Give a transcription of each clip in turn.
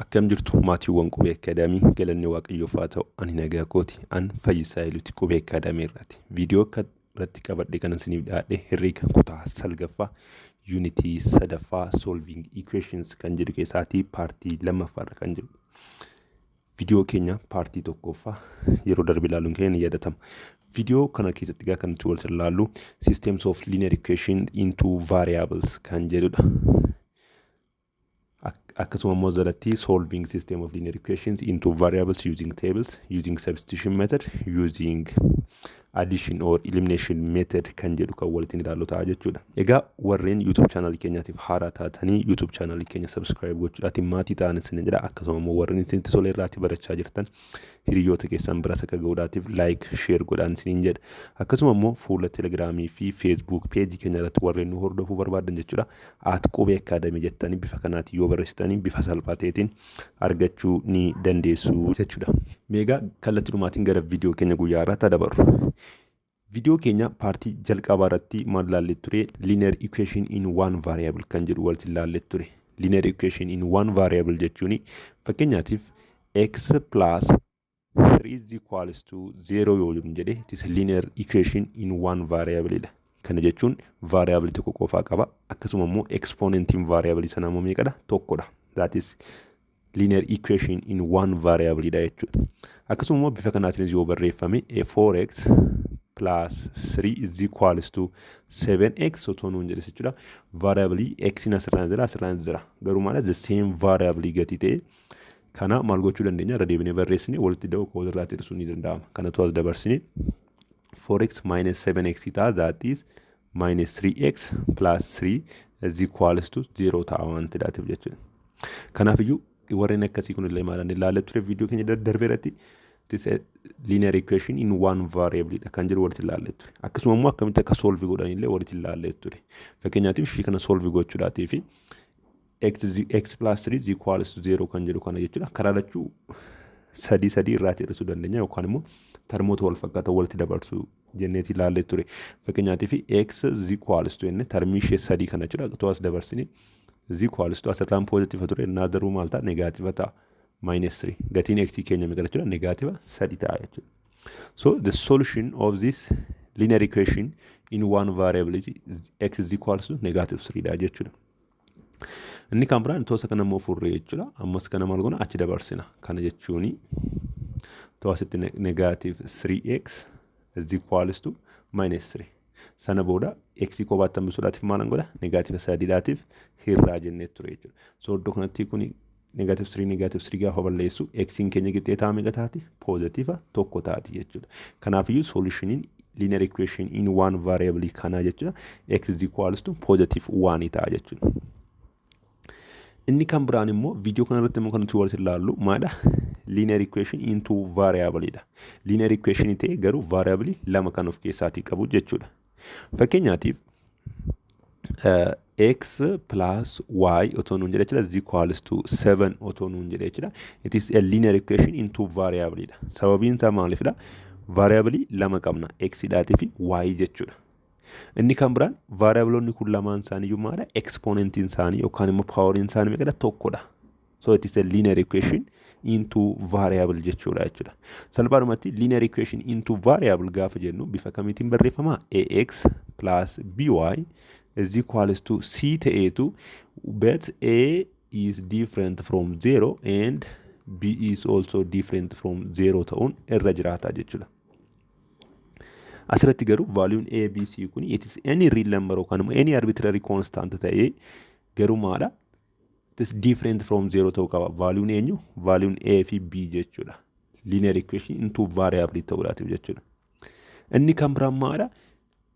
Akkam jirtu maatiiwwan qubee akkaadaamii galanni waaqayyoof haa ta'u ani nagaa kooti an fayyisaa iluuti qubee akkaadaamii irraati. Viidiyoo irratti qabadhe kanan isiniif dhiyaadhe herreega kutaa salgaffaa yuunitii sadaffaa solving equations kan jedhu keessaatii paartii lammaffaarra kan jiru. Viidiyoo keenya paartii tokkoffaa yeroo darbe ilaaluun keenya ni yaadatama. Viidiyoo kana keessatti kan nuti wal ilaallu systems of linear equation into variables kan jedhudha. Akkasuma immoo jalatti solving system of linear equations into variables using tables, using substitution method, using addition or elimination method kan jedhu kan walitti ilaallu ta'a jechuudha. Egaa warreen YouTube channel keenyaatiif haaraa taatanii YouTube channel keenya subscribe gochuudhaatiin maatii ta'an isin jedha. Akkasuma immoo warreen isin tolee irraatti barachaa jirtan hiriyoota keessan bira akka ga'uudhaatiif like share godhaan isin jedha. Akkasuma immoo fuula Telegramii fi Facebook page keenya irratti warreen nu hordofuu barbaadan jechuudha. Qubee akkaadaamii jettanii bifa kanaatiin yoo barreessitanii bifa salphaa ta'eetiin argachuu ni dandeessu jechuudha. Meegaa kallattiidhumaatiin gara viidiyoo keenya guyyaa irratti dabarru. Viidiyoo keenya paartii jalqabaa irratti maal ilaallee ture linear equation in one variable kan jedhu walitti ilaallee ture. Linear equation in one variable jechuun fakkeenyaatiif x plus 3 is equals to 0 yoo jedhe it is linear equation in one variable dha. Kana jechuun variable tokko qofaa qaba. Akkasuma immoo exponentiin variable sana immoo meeqadha? Tokkodha. That is linear equation in one variable dha jechuudha. Akkasuma immoo bifa kanaatiin yoo barreeffame 4x plus 3 is equals to 7x otoo nuun jedhe jechuudha. Variable x in asirraan jira. Garuu maal the same variable gati ta'e kana maal gochuu dandeenya? Irra deebinee barreessine walitti da'oo koo irraatti hir'isuu ni danda'ama. Kanatu as dabarsine 4x minus 7x ta'a. That is minus 3x plus 3 is equals to 0 ta'a wanti dhaatiif jechuudha. Kanaafiyyuu warreen akkasii kun illee maalaan ilaalle ture viidiyoo keenya darbe irratti this linear equation in one variable dha kan jedhu walitti ilaalle ture. Akkasuma immoo akkamitti akka solve godhan illee walitti ilaalle ture. Fakkeenyaatiif ishii kana solve gochuudhaatii fi x plus 3 is equals to 0 kan jedhu kana jechuudha. Karaa lachuu sadii irraatti hir'isuu dandeenya yookaan immoo termoota wal fakkaatan walitti dabarsuu jenneeti ilaalle ture. Fakkeenyaatiif x is equals to jenne termii ishee sadii kana jechuudha. Otoo as dabarsine is equals to asirraan positive ture naazaruu maal ta'a negative ta'a. Minus 3. Gatiin x keenya meeqa jechuudha? Negative 3 ta'a jechuudha. So the solution of this linear equation in one variable is x is equals to negative 3 dha jechuudha. Inni kan biraan tosa kana immoo furree jechuudha. Ammas kana maal goona achi dabarsina. Kana jechuuni toasitti negative 3x is equals to minus 3. Sana booda x kophaatti hambisuudhaatiif maal godha? Negative 3 dhaatiif hirraa jennee ture jechuudha. So iddoo kanatti kuni negative 3 gaafa balleessu x in keenya qixxee ta'a meeqa taati? Positive tokko taati jechuudha. Kanaafiyyuu solutioniin linear equation in one variable kanaa jechuudha. X is equals to positive 1 ta'a jechuudha. Inni kan biraan immoo viidiyoo kana irratti immoo kan nuti walitti ilaallu maadha? Linear equation into variable dha. Linear equation ta'e garuu variable lama kan of keessaatii qabu jechuudha. Fakkeenyaatiif x plus y otoo nuun jedhe jechuudha is equals to 7 otoo nuun jedhe jechuudha. It is a linear equation into variable dha. Sababiin isaa maalifidha? Variable lama qabna x dhaatii fi y jechuudha. Inni kan biraan variableonni kun lamaan isaanii iyyuu maadha? Exponentiin isaanii yookaan immoo poweriin isaanii meeqadha? Tokkodha. So it is a linear equation into variable jechuudha jechuudha. Salphaadhumatti linear equation into variable gaafa jennu bifa kamiitiin barreeffama? Ax plus by is equals to c ta'eetu but a is different from 0 and b is also different from 0 ta'uun irra jiraata jechuudha. Asirratti garuu valuun a b c kun it is any real number yookaan any arbitrary constant ta'ee garuu maadha? It is different from 0 ta'uu qaba. Valuun eenyu? Valuun a fi b jechuudha. Linear equation into variable ta'uudhaatiif jechuudha. Inni kan biraan maadha?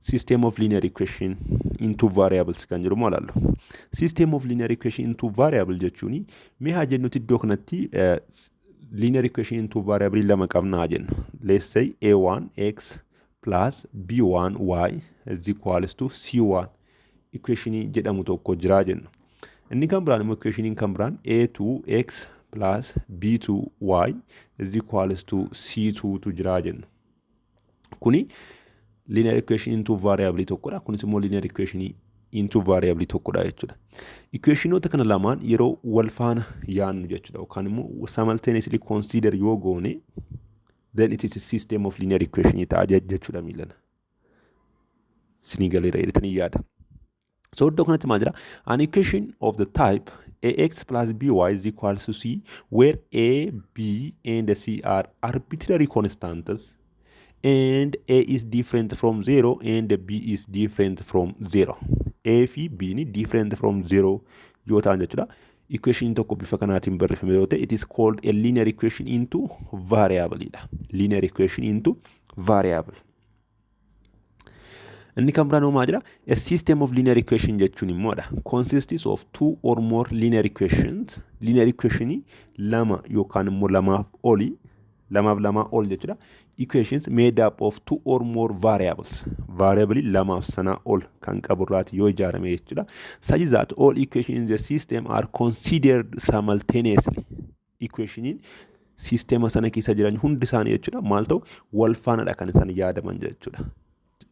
System of linear equation into variables kan jedhu moo ilaallu. System of linear equation into variable jechuun mee haa jennuti iddoo kanatti linear equation into variable lama qabna haa jennu. Let's say a1 x plus b1 y is equals to c1 equation jedhamu tokko jira jennu. Inni kan biraan immoo equation kan biraan a2 x plus b2 y is equals to c2 tu jira jennu. Kuni linear equation into variable tokkodha. Kunis immoo linear equation into variable tokkodha jechuudha. Equationota kana lamaan yeroo wal faana yaannu jechuudha yookaan immoo simultaneously consider yoo goone then it is a system of linear equation ta'a jechuudha miilana. Sinii galeera jedhanii yaada. So iddoo kanatti maal jira? An equation of the type ax plus by is equal to c where a, b and c are arbitrary constants and a is different from 0 and b is different from 0. A fi b ni different from 0 yoo ta'an jechuudha. Equation tokko bifa kanaatiin barreeffame yoo ta'e it is called a linear equation into variable dha. Linear equation into variable. Inni kan biraan maa jira? A system of linear equation jechuun immoo dha. Consists of two or more linear equations. Linear equation lama yookaan immoo lamaaf ol jechuudha. Equations made up of two or more variables. Variable lamaaf sana ol kan qaburraati yoo ijaarame jechuudha. Such that all equations in the system are considered simultaneously. Equation system sana keessa jiran hundi isaanii jechuudha. Maal ta'u wal faanadha kan isaan yaadaman jechuudha.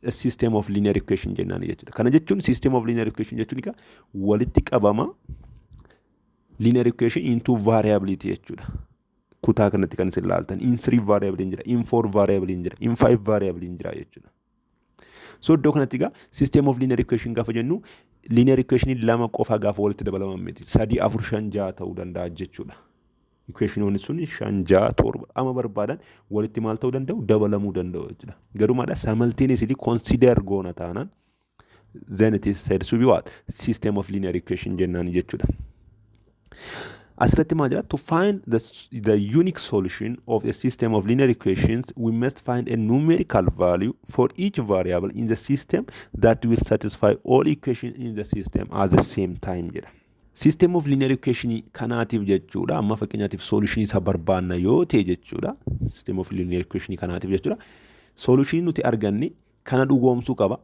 A system of linear equation jennaan jechuudha. Kana jechuun system of linear equation jechuun ika walitti qabama linear equation into variability jechuudha. Kutaa kanatti kan isin ilaaltan in 3 variable in jira, in 4 variable in jira, in 5 variable in jira jechuudha. So iddoo kanatti gaa system of linear equation gaafa jennu linear equation lama qofa gaafa walitti dabalaman miti. 3 4 5 6 ta'uu danda'a jechuudha. Equation sun 5 6 7 ama barbaadan walitti maal ta'uu danda'u dabalamuu danda'u jechuudha. Garuu maadha simultaneously consider goona taanaan then it is said to be what? System of linear equation jennaan jechuudha. Asirratti maal jira? To find the unique solution of a system of linear equations, we must find a numerical value for each variable in the system that will satisfy all equations in the system at the same time jedha. System of linear equation kanaatiif jechuudha. Amma fakkeenyaatiif solution isa barbaanna yoo ta'e jechuudha. System of linear equation kanaatiif jechuudha. Solution nuti arganne kana dhugoomsuu qaba.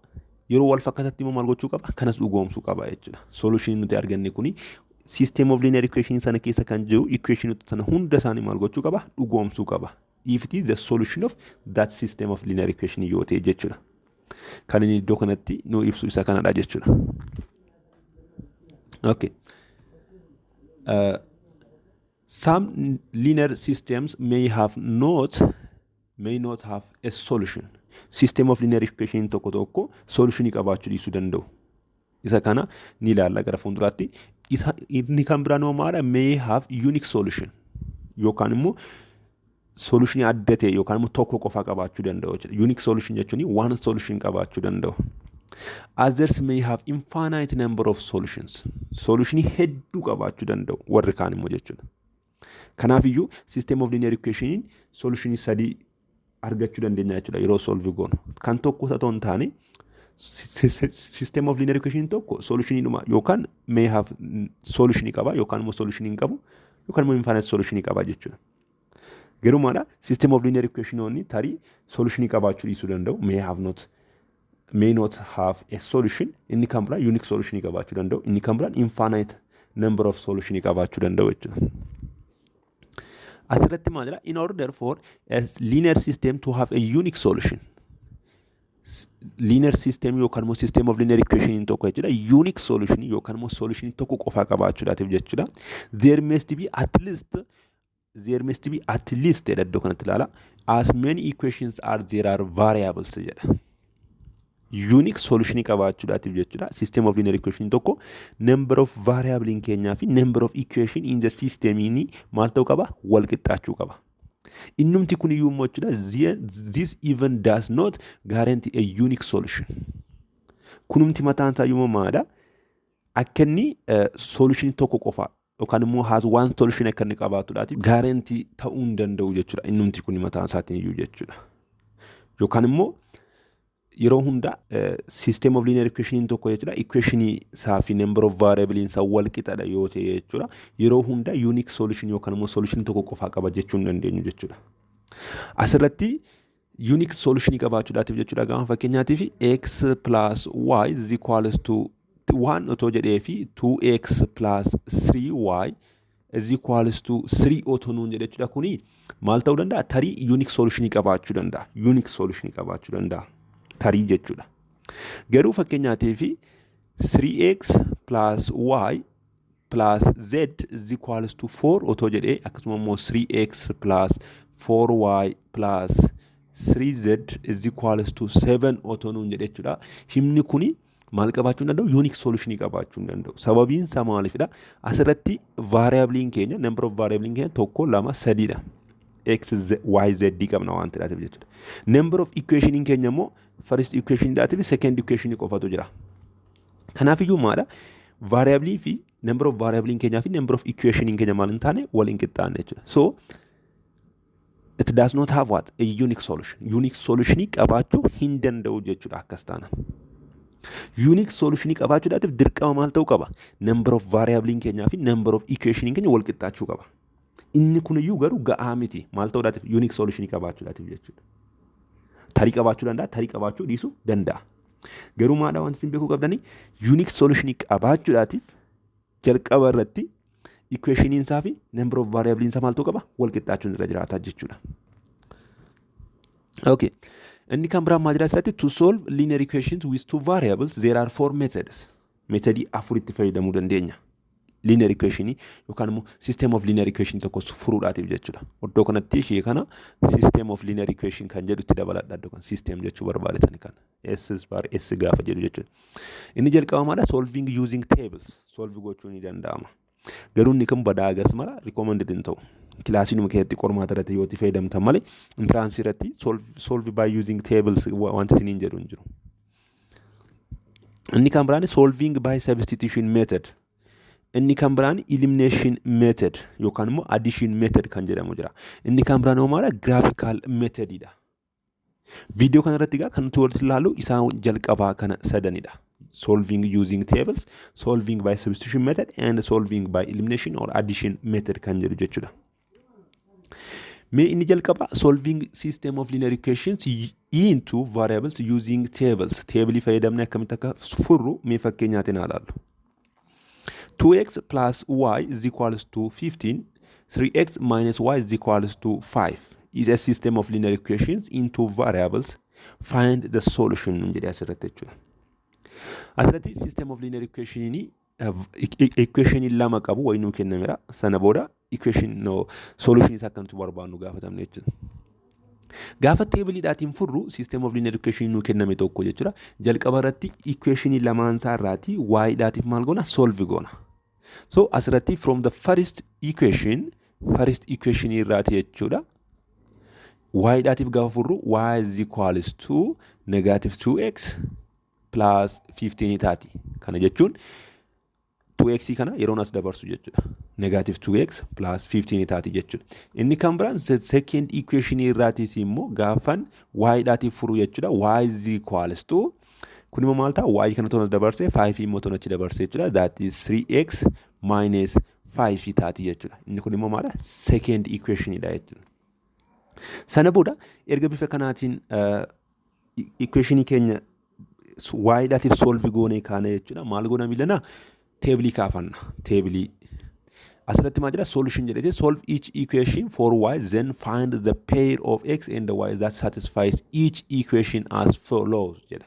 Yeroo wal fakkaatatti immoo maal gochuu qaba? Kanas dhugoomsuu qaba jechuudha. Solution nuti arganne kuni system of linear equation sana keessa kan jiru equation sana hunda isaanii maal gochuu qaba? Dhugoomsuu qaba. If it is the solution of that system of linear equation yoo ta'e jechuudha. Kan inni iddoo kanatti nu ibsu isa kanadha jechuudha. Okay. Some linear systems may not have a solution. System of linear equation tokko solution qabaachuu dhiisuu danda'u. Isa kana ni ilaalla gara fuulduraatti. Inni kan biraan maadha may have unique solution. Yookaan immoo solution adda ta'e yookaan immoo tokko qofa qabaachuu danda'u. Unique solution jechuun one solution qabaachuu danda'u. Others may have infinite number of solutions. Solution hedduu qabaachuu danda'u warri kaan immoo jechuudha. Kanaafiyyuu system of linear equation solution sadii argachuu dandeenya jechuudha yeroo solve goonu. Kan tokko ta'uu hin taane system of linear equation tokko solution inuma yookaan may have solution qaba yookaan immoo solution hin qabu yookaan immoo infinite solution qaba jechuudha. Garuu maadha system of linear equation tarii solution qabaachuu dhiisuu danda'u may not have a solution. Inni kan biraan unique solution qabaachuu danda'u. Inni kan biraan infinite number of solution qabaachuu danda'u jechuudha. Asirratti maal jira? In order for a linear system to have a unique solution. Linear system yookaan immoo system of linear equation tokko jechuudha. Unique solution yookaan immoo solution tokko qofa qabaachuudhaatiif jechuudha. There must be at least iddoo kanatti ilaala. As many equations as there are variables jedha. Unique solution qabaachuudhaatiif jechuudha. System of linear equation tokko number of variable in keenyaa fi number of equation in the system inni maal ta'uu qaba? Wal qixxaachuu qaba. Innumti kun iyyuu immoo jechuudha this even does not guarantee a unique solution. Kunumti mataan isaa iyyuu maadha? Akka inni solution tokko qofa yookaan immoo has one solution akka inni qabaatuudhaatiif guarantee ta'uu hin danda'u jechuudha. Innumti kun mataan isaatiin iyyuu jechuudha. Yookaan immoo yeroo hunda system of linear equation tokko jechuudha equation isaa fi number of variable isaa wal qixadha yoo ta'e jechuudha yeroo hunda unique solution yookaan immoo solution tokko qofa qaba jechuun dandeenyu jechuudha. Asirratti unique solution qabaachuudhaatiif jechuudha gaafa fakkeenyaatiif x plus y is equals to 1 otoo jedhee fi 2x plus 3y is equals to 3 otoo nuun jedhe jechuudha kuni maal ta'uu danda'a? Tarii unique solution qabaachuu danda'a. Unique solution qabaachuu danda'a. Tarii jechuudha. Garuu fakkeenyaatiif 3x plus y plus z is equals to 4 otoo jedhee akkasuma immoo 3x plus 4y plus 3z is equals to 7 otoo nuun jedhe jechuudha. Himni kuni maal qabaachuu hin danda'u? Unique solution qabaachuu hin danda'u. Sababiin isaa maalifidha? Asirratti variablein keenya number of variablein keenya 1 2 3 dha. X y z qabna waan ta'eef jechuudha. Number of equation keenya immoo first equation daatiif second equation qofatu jira. Kanaaf iyyuu maadha? Variable fi number of variable keenyaa fi number of equation keenya maal hin taane wal hin qixxaanne jechuudha. So it does not have what? A unique solution. Unique solution qabaachuu hin danda'u jechuudha akkas taana. Unique solution qabaachuudhaatiif dirqama maal ta'uu qaba? Number of variable keenyaa fi number of equation keenya wal qixxaachuu qaba. Inni kun iyyuu garuu ga'aa miti. Maal ta'uudhaatiif? Unique solution qabaachuudhaatiif jechuudha. Tarii qabaachuu danda'a, tarii qabaachuu dhiisuu danda'a. Garuu maadha wanti isin beekuu qabdanii unique solution qabaachuudhaatiif jalqaba irratti equation isaa fi number of variable isaa maal ta'uu qaba? Wal qixxaachuun irra jiraata jechuudha. Okay. Inni kan biraan maal jedhaa asirratti to solve linear equations with two variables there are 4 methods. Methodii 4 itti fayyadamuu dandeenya. Linear equation yookaan immoo system of linear equation tokko furuudhaatiif jechuudha. Iddoo kanatti ishee kana system of linear equation kan jedhu itti dabaladha iddoo kan system jechuu barbaadetan kan S bar S gaafa jedhu jechuudha. Inni jalqabamaadha solving using tables. Solve gochuun ni danda'ama. Garuu inni kan badaa agas mala recommended hin ta'u. Kilaasii numa keessatti qormaata irratti yoo itti fayyadamtan malee entrance irratti solve by using tables wanti isiniin jedhu hin jiru. Inni kan biraan solving by substitution method. Inni kan biraan elimination method yookaan immoo addition method kan jedhamu jira. Inni kan biraan maala graphical method dha. Video kana irratti kan nuti walitti ilaallu isaan jalqabaa kana sadanidha. Solving using tables, solving by substitution method and solving by elimination or addition method kan jedhu jechuudha. Mee inni jalqaba solving system of linear equations into variables using tables. Table fayyadamne akkamitti akka furru mee fakkeenyaatiin ilaallu. 2x plus y is equals to 15. 3x minus y is equals to 5. Is a system of linear equations into variables. Find the solution. Asirratti system of linear equation equation lama qabu wayinuu kennamera. Sana booda equation solution isaa kan barbaannu gaafatamne jechuudha. Gaafa teebiliidhaatiin furru system of linear equation nuu kenname tokko jechuudha. Jalqaba irratti equation lamaan isaa irraati y dhaatiif maal goona? Solve goona. So asirratti from the first equation irraati jechuudha. Y dhaatiif gaafa furru y is equals to negative 2x plus 15 taati. Kana jechuun 2x kana yeroon as dabarsu jechuudha. Negative 2x plus 15 taati jechuudha. Inni kan biraan second equation irraatis immoo gaafan y dhaatiif furu jechuudha. Y is equals to kun immoo maal ta'a? Y kana toon as dabarse 5 immoo toon achi dabarse jechuudha. That is 3x minus 5 taati jechuudha. Inni kun immoo maal? Second equation dha jechuudha. Sana booda erga bifa kanaatiin equation keenya y dhaatiif solve goone kana jechuudha. Maal goona milana? Table kaafanna. Table asirratti maal jedha? Solution jedhete solve each equation for y then find the pair of x and y that satisfies each equation as follows jedha.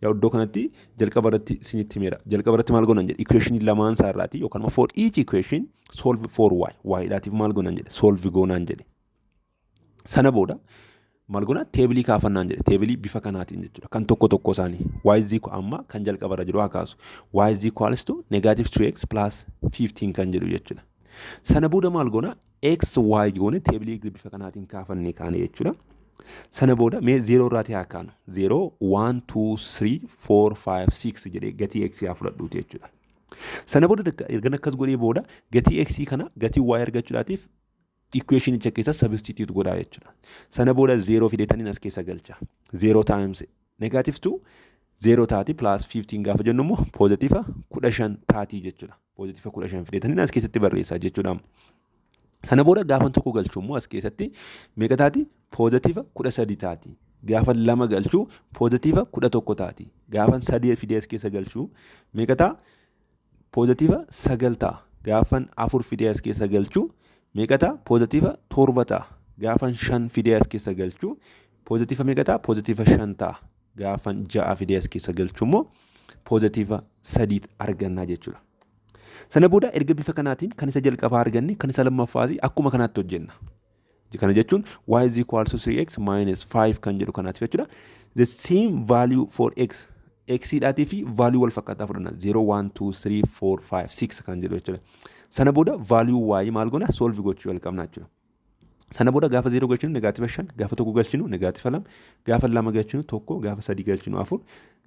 Yaa iddoo kanatti jalqaba irratti isinitti himeera. Jalqaba irratti maal goonan jedhe? Equation lamaan isaa irraati yookaan for each equation solve for y dhaatiif maal goonan jedhe? Solve goonaan jedhe. Sana booda maal goona? Table kaafannaan jedhe. Table bifa kanaatiin jechuudha. Kan tokko tokko isaanii y is equal amma kan jalqaba irra jiru haa kaasu. Y is equals to negative 2x plus 15 kan jedhu jechuudha. Sana booda maal goona? X y goone table bifa kanaatiin kaafannee kaane jechuudha. Sana booda mee 0 irraati haa kaanu. 0 1 2 3 4 5 6 jedhee gatii x haa fudhadhuuti jechuudha. Sana booda erga akkas godhee booda gatii x kana gatii y argachuudhaatiif equation icha keessa substitute godhaa jechuudha. Sana booda 0 fideetaniin as keessa galcha. 0 times negative 2 0 taati plus 15 gaafa jennu immoo positive 15 taati jechuudha. Positive 15 fideetaniin as keessatti barreessaa jechuudha. Sana booda gaafan tokko galchuu immoo as keessatti meeqa taati? Positive 13 taati. Gaafa lama galchuu positive 11 taati. Gaafan 3 fidee as keessa galchuu meeqa ta'a? Positive 9 ta'a. Gaafan 4 fidee as keessa galchuu meeqa ta'a? Positive 7 ta'a. Gaafan 5 fidee as keessa galchuu positive meeqa ta'a? Positive 5 ta'a. Gaafan 6 fidee as keessa galchuu immoo Poozitiiva 3 argannaa jechuudha. Sana booda erga bifa kanaatiin kan isa jalqabaa arganne kan isa lammaffaas akkuma kanaatti hojjenna. Kana jechuun y is equal to 3x minus 5 kan jedhu kanaati jechuudha. The same value for x. X dhaatii fi value wal fakkaataa fudhanna. 0, 1, 2, 3, 4, 5, 6 kan jedhu jechuudha. Sana booda value y maal goona solve gochuu jalqabna jechuudha. Sana booda gaafa 0 galchinu negaativa 5, gaafa 1 galchinu negaativa 2, gaafa 2 galchinu 1, gaafa 3 galchinu 4,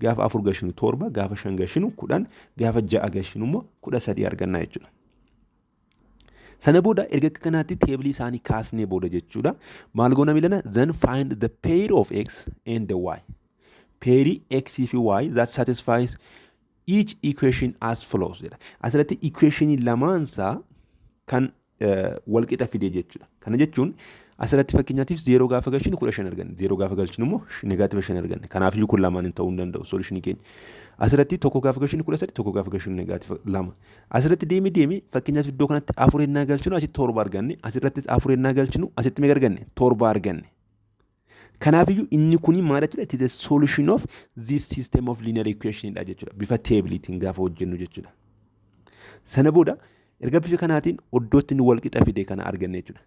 gaafa 4 galchinu 7, gaafa 5 galchinu 10, gaafa 6 galchinu immoo 13 arganna jechuudha. Sana booda erga kanaatti teebilii isaanii kaasnee booda jechuudha. Maal goona milana then find the pair of x and the y. Pairii x fi y that satisfies each equation as follows jedha. Asirratti equationii lamaansaa kan wal qixa fide jechuudha. Kana jechuun asirratti fakkeenyaatiif 0 gaafa galchinu 15 arganne. 0 gaafa galchinu immoo negaativa 5 arganne. Kanaaf iyyuu kun lamaan hin ta'uu hin danda'u solutionii keenya. Asirratti 1 gaafa galchinu 13, 1 gaafa galchinu negaativa 2. Asirratti deemi fakkeenyaaf iddoo kanatti 4 yennaa galchinu asitti 7 arganne. Asirratti 4 yennaa galchinu asitti meeqa arganne? 7 arganne. Kanaaf iyyuu inni kuni maal jechuudha? It is the solution of this system of linear equation dha jechuudha. Bifa teebiliitiin gaafa hojjennu jechuudha. Sana booda erga bifa kanaatiin iddootti wal qixa fide kana arganne jechuudha.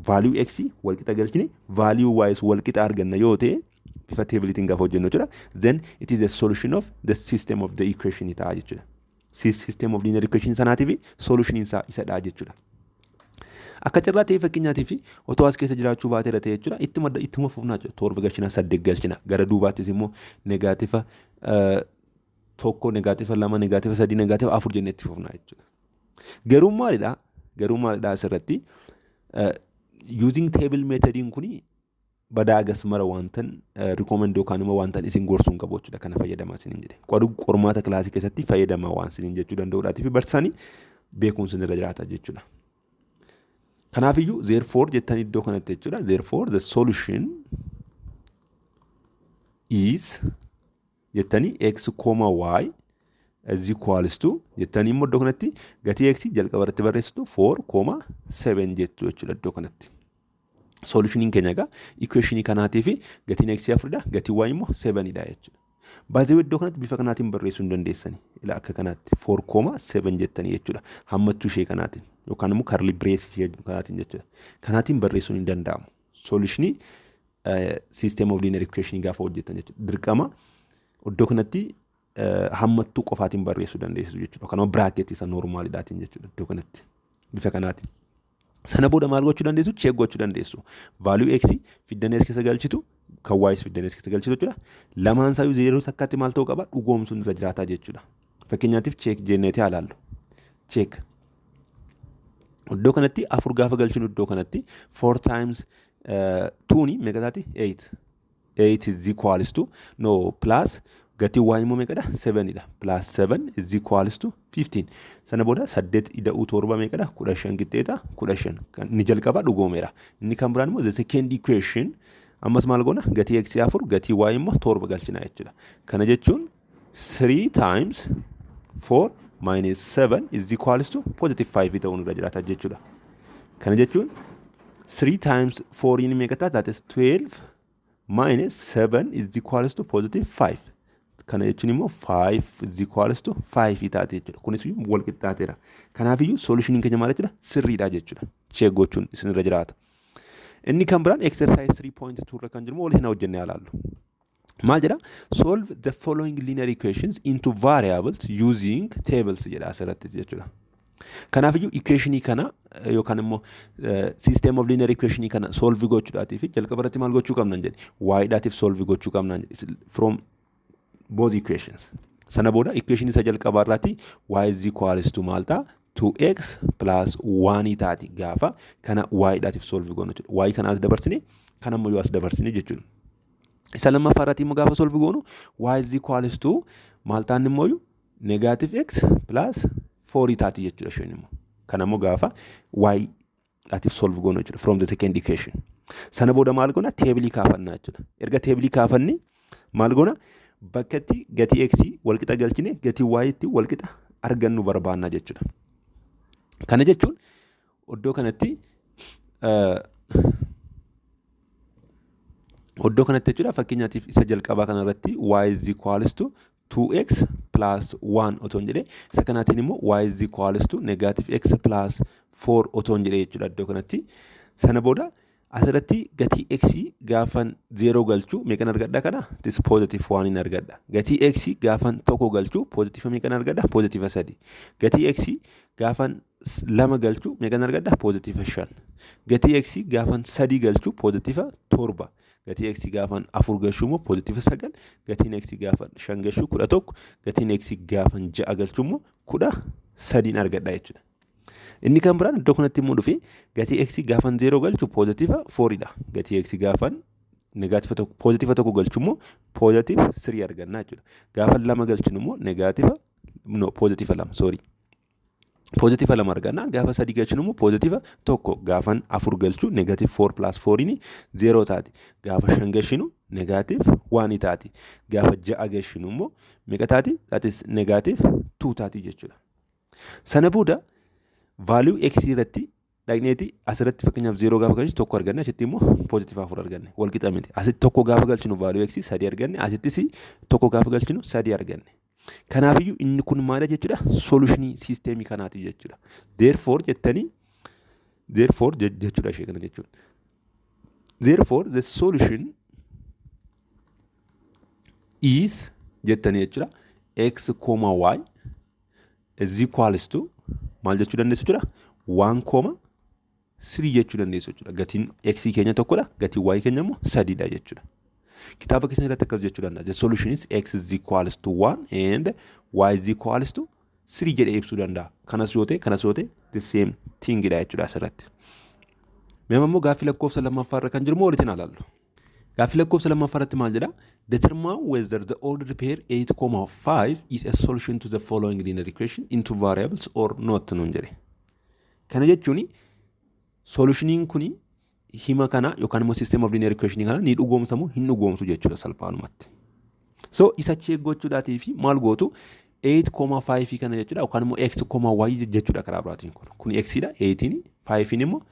Value x wal qixa galchine, value y wal qixa arganna yoo ta'e bifa teebiliitiin gaafa hojjennu jechuudha. Then it is a solution of the system of the equation ta'a jechuudha. System of linear equation sanaatiif solution isaa isa dha jechuudha. Akka carraa ta'e fakkeenyaatiif otoo as keessa jiraachuu baatee ta'e jechuudha. Ittuma fufnaa jechuudha. 7 galchina 8 galchina. Gara duubaattis immoo negaativa 1, negaativa 2, negaativa 3, negaativa 4 jennee itti fufnaa jechuudha. Garuu maalidha asirratti using table methodin kuni badaagas mara wantan recommend yookaan immoo wantan isin gorsuun qabu jechuudha. Kana fayyadamaa isiniin jedhe. Qormaata kilaasii keessatti fayyadamaa waan isiniin jechuu danda'uudhaatii fi barsiisanii beekumsi irra jiraata jechuudha. Kanaaf iyyuu therefore jettanii iddoo kanatti jechuudha. Therefore the solution is jettanii x, y is equals to jettanii immoo iddoo kanatti gatii x jalqaba irratti barreessitu 4,7 jettu jechuudha iddoo kanatti. Solutioniin keenya egaa equationii kanaatii fi gatiin x 4dha, gatii y immoo 7dha jechuudha. Baay'ee iddoo kanatti bifa kanaatiin barreessuu hin dandeessani. Ila akka kanatti 4,7 jettanii jechuudha. Hammachuu ishee kanaatiin yookaan immoo curly brace ishee kanaatiin jechuudha. Kanaatiin barreessuun hin danda'amu. Solutionii system of linear equation gaafa hojjetan jechuudha. Dirqama iddoo kanatti hammattuu qofaatiin barreessuu dandeessu jechuudha. Kanuma bracket isa normaalidhaatiin jechuudha iddoo kanatti bifa kanaatiin. Sana booda maal gochuu dandeessu? Check gochuu dandeessu. Value x fiddanii as keessa galchitu, kan y fiddanii as keessa galchitu jechuudha. Lamaan isaayyuu 0 takkaatti maal ta'uu qaba? Dhugoomsuun irra jiraataa jechuudha. Fakkeenyaatiif check jenneeti haalaallu. Check. Iddoo kanatti 4 gaafa galchinu iddoo kanatti 4 times 2 meeqa taati? 8. 8 is equals to plus gatii y immoo meeqadha? 7dha. Plus 7 is equals to 15. Sana booda 8 ida'uu 7 meeqadha? 15 qixxeeta 15. Inni jalqaba dhugoomeera. Inni kan biraan immoo the second equation ammas maal goona? Gatii x 4 gatii y immoo 7 galchina jechuudha. Kana jechuun 3 times 4 minus 7 is equals to positive 5 ta'uun irra jiraata jechuudha. Kana jechuun 3 times 4 inni meeqa ta'a? That is 12 minus 7 is equals to positive 5. Kana jechuun immoo 5 is equals to 5 taate jechuudha. Kunis wal qixxaateera. Kanaaf iyyuu solutioniin keenya maal jechuudha? Sirriidha jechuudha. Check gochuun isin irra jiraata. Inni kan biraan exercise 3.2 irra kan jiru immoo waliin hojjennee ilaallu. Maal jedha? Solve the following linear equations into variables using tables jedha asirratti jechuudha. Kanaaf iyyuu equationii kana yookaan immoo system of linear equationii kana solve gochuudhaatiif jalqaba irratti maal gochuu qabna jedhe? Y dhaatiif solve gochuu qabna jedhe. From both equations. Sana booda equation isa jalqabaa irratti y is equals to maal ta'a? 2x plus 1 taati gaafa kana y dhaatiif solve goonu jechuudha. Y kana as dabarsine kana immoo yoo as dabarsine jechuudha. Isa lammaffaa irratti immoo gaafa solve goonu y is equals to maal ta'an immoo negative x plus 4 taati jechuudha isheen immoo. Kana immoo gaafa y dhaatiif solve goonu jechuudha from the second equation. Sana booda maal goona? Teebilii kaafannaa jechuudha. Erga teebilii kaafanni maal goona? Bakkatti gatii x wal qixa galchine gatii y itti wal qixa argannu barbaanna jechuudha. Kana jechuun iddoo kanatti jechuudha fakkeenyaatiif isa jalqabaa kana irratti y is equals to 2x plus 1 otoo hin jedhee isa kanaatiin immoo y is equals to negative x plus 4 otoo hin jedhee jechuudha iddoo kanatti. Sana booda asirratti gatii x gaafan 0 galchuu meeqan argadha kana? This positive 1 in argadha. Gatii x gaafan 1 galchuu positive meeqan argadha? Positive 3. Gatii x gaafan 2 galchuu meeqan argadha? Positive 5. Gatii x gaafan 3 galchuu positive 7. Gatii x gaafan 4 galchuu immoo positive 9. Gatiin x gaafan 5 galchuu 11. Gatiin x gaafan 6 galchuu immoo 13 argadha jechuudha. Inni kan biraan iddoo kanatti immoo dhufee gatii x gaafan 0 galchu positive 4 dha. Gatii x gaafan negative tokko positive tokko galchu immoo positive 3 arganna jechuudha. Gaafan 2 galchu immoo negative positive 2 sorry. Positive 2 arganna. Gaafa 3 galchu immoo positive tokko. Gaafan 4 galchu negative 4 plus 4 ni 0 taati. Gaafa 5 galchinu negative 1 taati. Gaafa 6 galchinu immoo meeqa taati? That is negative 2 taati jechuudha. Sana booda value x irratti dhaqneeti asirratti fakkeenyaaf 0 gaafa galchinu tokko arganne asitti immoo positive 4 arganne wal qixa miti. Asitti tokko gaafa galchinu value x 3 arganne asittis tokko gaafa galchinu 3 arganne. Kanaafiyyuu inni kun maal jechuudha? Solutionii siistemii kanaati jechuudha. Therefore jechuudha ishee kana jechuudha. Therefore the solution is jettanii jechuudha x, y is equals to maal jechuu dandeessu jechuudha? 1,3 jechuu dandeessu jechuudha. Gatiin x keenya tokkodha, gatiin y keenya immoo 3 dha jechuudha. Kitaaba keessan irratti akkas jechuu danda'a. The solution is x is equals to 1 and y is equals to 3 jedhee ibsuu danda'a. Kanas yoo ta'e the same thing dha jechuudha asirratti. Meema immoo gaaffii lakkoofsa lammaffaa irra kan jiru moo walitti ilaallu? Gaaffii lakkoofsa lammaffaa irratti maal jedha? Determine whether the ordered pair 8,5 is a solution to the following linear equation into variables or not nuun jedhe. Kana jechuun solutioniin kuni hima kana yookaan immoo system of linear equation kana ni dhugoomsamu hin dhugoomsu jechuudha salphaanumatti. So isa check gochuudhaatii fi maal gootu 8,5 kana jechuudha yookaan immoo x, y jechuudha karaa biraatiin kun. Kun x dha, 8 5 immoo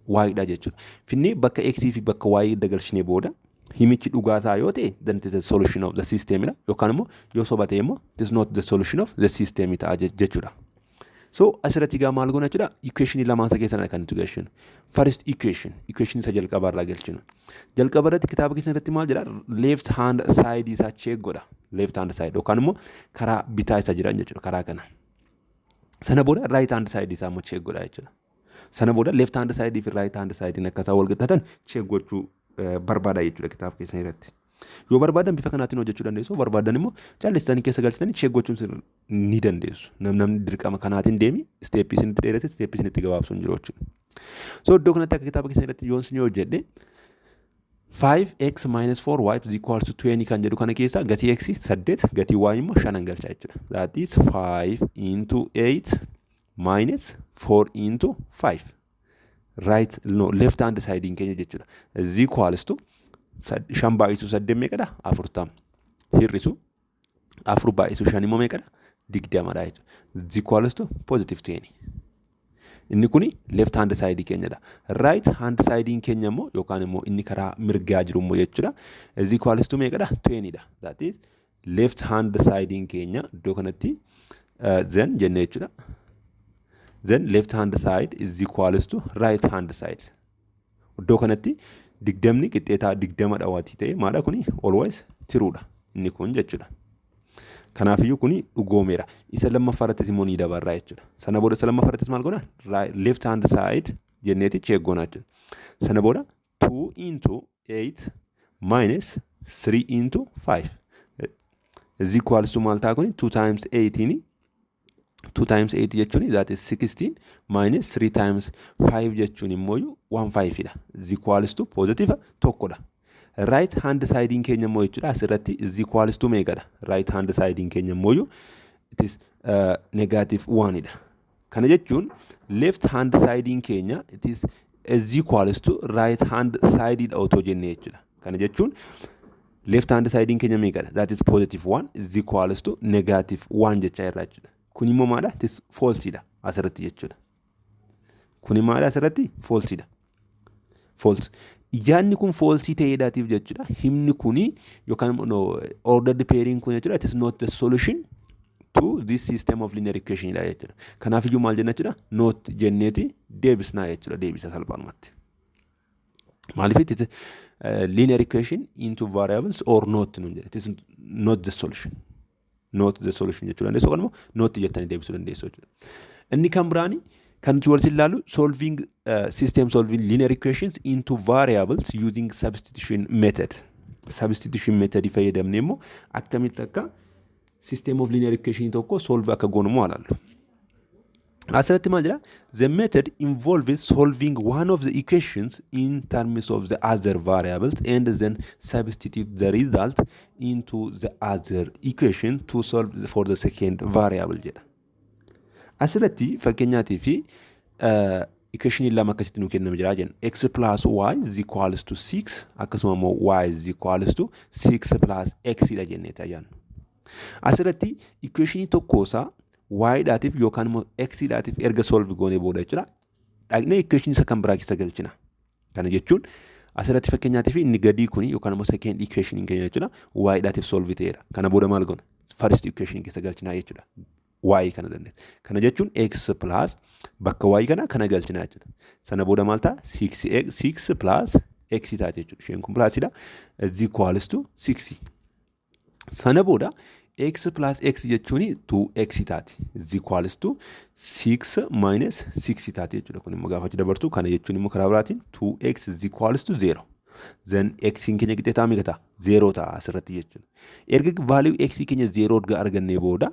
y dha jechuudha. Finne bakka x fi bakka y dagalchinee booda himichi dhugaa isaa yoo ta'e then it is a solution of the system dha yookaan immoo yoo soba ta'e immoo it is not the solution of the system ta'a jechuudha. So asirratti gaa maal goona jechuudha? Equation lamaan isa keessaa kan nuti galchinu. First equation isa jalqabaa irraa galchinu. Jalqaba irratti kitaaba keessan irratti maal jedha? Left hand side isaa check godha. Left hand side yookaan immoo karaa bitaa isa jiran jechuudha karaa kana. Sana booda right hand side isaa immoo check godha jechuudha. Sana booda left hand side fi right hand side in akkasaa wal qixxatan check gochuu barbaada jechuudha kitaaba keessan irratti. Yoo barbaadan bifa kanaatiin hojjechuu dandeessu, barbaadan immoo callistanii keessa galchitanii check gochuun ni dandeessu. Namni dirqama kanaatiin deemi steepii isinitti dheerate steepii isinitti gabaabsuun jiru jechuudha. So iddoo kanatti akka kitaaba keessan irratti yoon isin hojjedhe 5x minus 4y is equals to 20 kan jedhu kana keessa gatii x 8 gatii y immoo 5 galchaa jechuudha. That is 5 into 8 minus 4 into 5. Left hand side in keenya jechuudha. Is equals to 5 baay'isu 8 meeqadha? 40. Hir'isu 4 baay'isu 5 immoo meeqadha? 20 dha jechuudha. Is equals to positive 20. Inni kuni left hand side keenyadha. Right hand side keenya immoo yookaan immoo inni karaa mirgaa jiru immoo jechuudha. Is equals to meeqadha? 20 dha. That is left hand side keenya iddoo kanatti then jenne jechuudha. Then left hand side is equals to right hand side. Iddoo kanatti 20 qixxeetaa 20 dhawaati ta'e maadha kuni always true dha. Inni kun jechuudha. Kanaafiyyuu kuni dhugoomeera. Isa lammaffaarrattis immoo ni dabarraa jechuudha. Sana booda isa lammaffaarrattis maal goona? Left hand side jenneeti check goona jechuudha. Sana booda 2 into 8 minus 3 into 5 is equals to maal ta'a kuni 2 times 18 2 times 8 jechuun that is 16 minus 3 times 5 jechuun immoo 15 dha. Is equals to positive tokkodha. Right hand side in keenya immoo jechuudha asirratti is equals to meeqadha? Right hand side in keenya immoo it is negative 1 dha. Kana jechuun left hand side in keenya it is equals to right hand side dha otoo jenne jechuudha. Kana jechuun left hand side in keenya meeqadha? That is positive 1 is equals to negative 1 jechaa irraa jechuudha. Kuni immoo maadha? It is false dha asirratti jechuudha. Kuni maadha asirratti? False dha. False. Yaadni kun falsii ta'eedhaatiif jechuudha. Himni kuni yookaan ordered pairing kun jechuudha. It is not the solution to this system of linear equation dha jechuudha. Kanaaf iyyuu maal jenna jechuudha? Not jenneeti deebisnaa jechuudha. Deebisa salphaadhumatti. Maaliif it is linear equation into variables or not nun jedha. It is not the solution. Not the solution jechuudha. Dandeessu yookaan immoo not jettanii deebisuu dandeessu jechuudha. Inni kan biraani kan nuti walitti ilaallu solving system solving linear equations into variables using substitution method. Substitution method fayyadamnee immoo akkamitti akka system of linear equation tokko solve akka goonu moo alaallu. Asirratti maal jedha? The method involves solving one of the equations in terms of the other variables and then substitute the result into the other equation to solve for the second variable jedha. Asirratti fakkeenyaatii fi equation lama akkasitti nu kenname jira jenna. X plus y is equals to 6 akkasuma immoo y is equals to 6 plus x dha jennee taayaan. Asirratti equation tokkoosaa y dhaatiif yookaan immoo x dhaatiif erga solve goonee booda jechuudha. Dhaqnee equation isa kan biraa keessa galchina. Kana jechuun asirratti fakkeenyaatiif inni gadii kuni yookaan immoo second equation keenya jechuudha. Y dhaatiif solve ta'eera. Kana booda maal goona? First equation keessa galchinaa jechuudha. Y kana dandeenya. Kana jechuun x plus bakka y kana galchinaa jechuudha. Sana booda maal ta'a? 6 plus x ta'a jechuudha. Isheen kun plusidha. Is equals to 6. Sana booda x plus x jechuun 2x taati. Is equals to 6 minus 6 taati jechuudha. Kun immoo gaafa dabartu kana jechuun immoo karaa biraatiin 2x is equals to 0. Then x keenya qixxee meeqa ta'a? 0 ta'a asirratti jechuudha. Erga value x keenya 0 argannee booda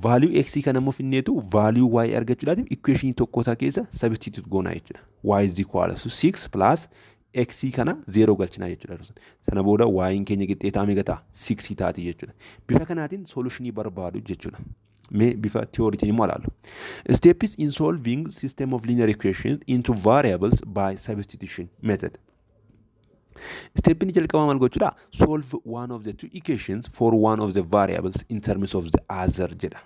value x kana immoo finneetu value y argachuudhaatiif equation tokkosaa keessa substitute goonaa jechuudha. Y is equals to 6 plus x kana 0 galchinaa jechuudha. Sana booda y keenya qixxee meeqa ta'a? 6 taati jechuudha. Bifa kanaatiin solutionii barbaadu jechuudha. Mee bifa theoreetiin immoo ilaallu. Steps in solving system of linear equations into variables by substitution method. Step inni jalqabaa maal gochuudha? Solve one of the two equations for one of the variables in terms of the other jedha.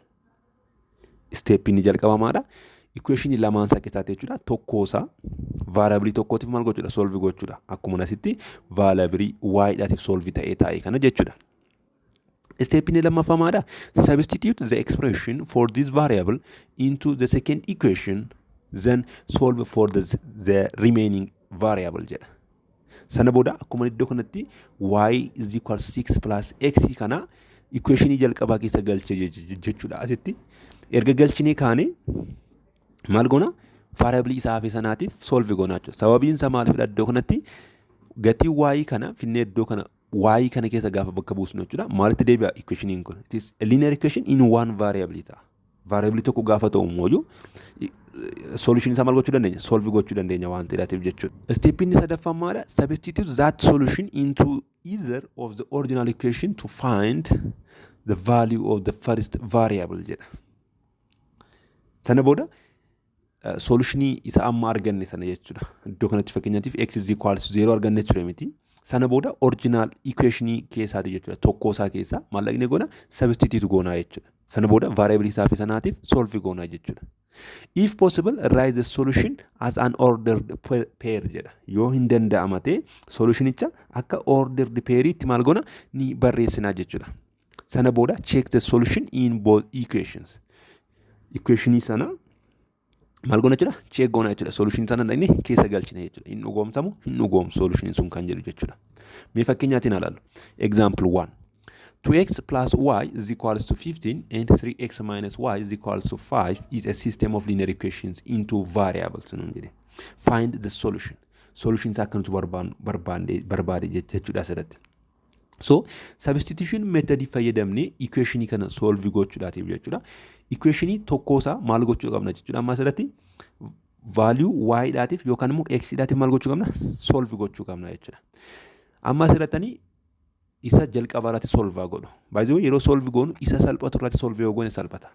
Step inni jalqabaa maadha? Equation lamaan isaa keessaati jechuudha. Tokkoosaa variable tokkootiif maal gochuudha? Solve gochuudha. Akkuma nasitti variable y dhaatiif solve ta'ee taa'ee kana jechuudha. Step inni lammaffaa maadha? Substitute the expression for this variable into the second equation then solve for the remaining variable jedha. Sana booda akkuma iddoo kanatti y is equals 6 plus x kana equation jalqabaa keessa galche jechuudha. Asitti erga galchinee kaane maal goona? Variable isaa hafe sanaatiif solve goona jechuudha. Sababiin isaa maaliifidha? Iddoo kanatti gatii y kana finnee iddoo kana y kana keessa gaafa bakka buusnu jechuudha. Maalitti deebi'a equation kun? It is a linear equation in one variable ta'a. Variable tokko gaafa ta'u immoo solution isaa maal gochuu dandeenya? Solve gochuu dandeenya waan ta'eef jechuudha. Step inni sadaffaan maadha? Substitute that solution into either of the original equation to find the value of the first variable jedha. Sana booda solutionii isa amma arganne sana jechuudha. Iddoo kanatti fakkeenyaatiif x is equals to 0 arganne ture miti. Sana booda original equationii keessaati jechuudha. Tokkoo isaa keessa maallaqni goona substitute goonaa jechuudha. Sana booda variable isaa fi sanaatiif solve goonaa jechuudha. If possible, write the solution as an ordered pair jedha. Yoo hin danda'ama ta'e solutionicha akka ordered pairiitti maal goona ni barreessinaa jechuudha. Sana booda check the solution in both equations. Equationii sana maal goona jechuudha? Check goona jechuudha. Solution sana dhaqnee keessa galchina jechuudha. Hin dhugoomsamu hin dhugoomsu solution sun kan jedhu jechuudha. Mee fakkeenyaatiin ilaallu. Example 1. 2x plus y is equals to 15 and 3x minus y is equals to 5 is a system of linear equations into variables. Find the solution. Solution isaa kan barbaade jechuudha asirratti. So substitution method fayyadamnee equation kana solve gochuudhaatiif jechuudha. Equation tokkoosaa maal gochuu qabna jechuudha. Amma asirratti value y dhaatiif yookaan immoo x dhaatiif maal gochuu qabna? Solve gochuu qabna jechuudha. Amma asirratti isa jalqabaa irratti solve godhu. Baay'ee yeroo solve goonu isa salphatu irratti solve yoo goone salphata.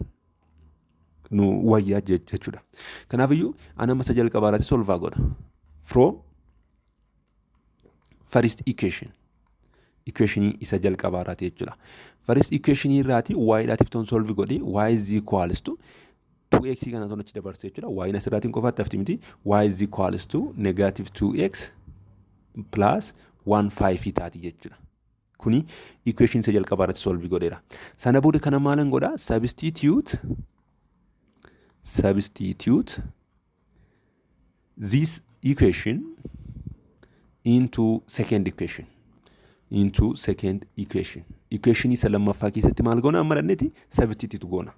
Nu wayyaa jechuudha. Kanaaf iyyuu ana amma isa jalqabaa irratti solve godha. From first equation. Equation isa jalqabaa irratti jechuudha. First equation irratti y dhaatiif ton solve godhe y is equals to 2x kana ton achi dabarse jechuudha. Y na asirraatiin qofaatti hafti miti. Y is equals to negative 2x plus 1 5 taati jechuudha. Kuni equation isa jalqabaa irratti solve godheera. Sana booda kana maalan godhaa? Substitute this equation into second equation. Equation isa lammaffaa keessatti maal goona amma dhanneti substitute goona.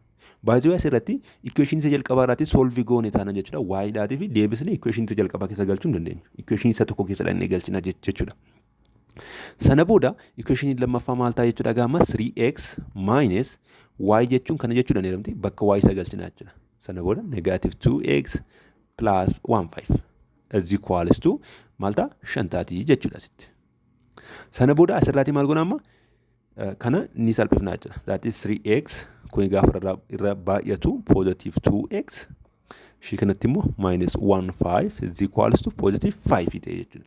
Baay'ee asirratti equation isa jalqabaa irratti solve goone taana jechuudha. Y dhaatii fi deebisnee equation isa jalqabaa keessa galchuu hin dandeenyu. Equation isa tokko keessa dhannee galchina jechuudha. Sana booda equation lammaffaa maal ta'a jechuudha gaama 3x minus y jechuun kana jechuudha neeramti bakka y isa galchina jechuudha. Sana booda negative 2x plus 1 5 is equals to maal ta'a 5 taati jechuudha asitti. Sana booda asirratti maal goona amma kana ni salphifna jechuudha. That is 3x kun gaafa irra baay'atu positive 2x ishii kanatti immoo minus 1 5 is equals to positive 5 ta'e jechuudha.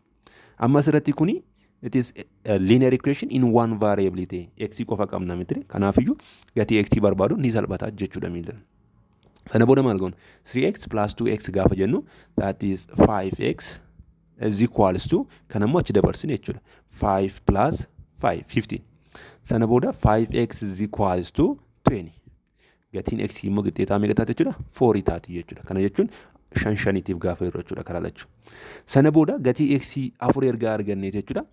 Amma asirratti kuni it is a linear equation in one variable ta'e x qofa qabna miti. Kanaafiyyuu gatii x barbaadu ni salphata jechuudha miidhan. Sana booda maal goona 3x plus 2x gaafa jennu that is 5x is equals to kan ammoo achi dabarsine jechuudha. 5 plus 5 15. Sana booda 5x is equals to 20. Gatiin x immoo qixxeetaa meeqa taate jechuudha? 4 taati jechuudha. Kana jechuun 5 gaafa irra jechuudha karaa lachuu. Sana booda gatii x 4 erga arganne jechuudha.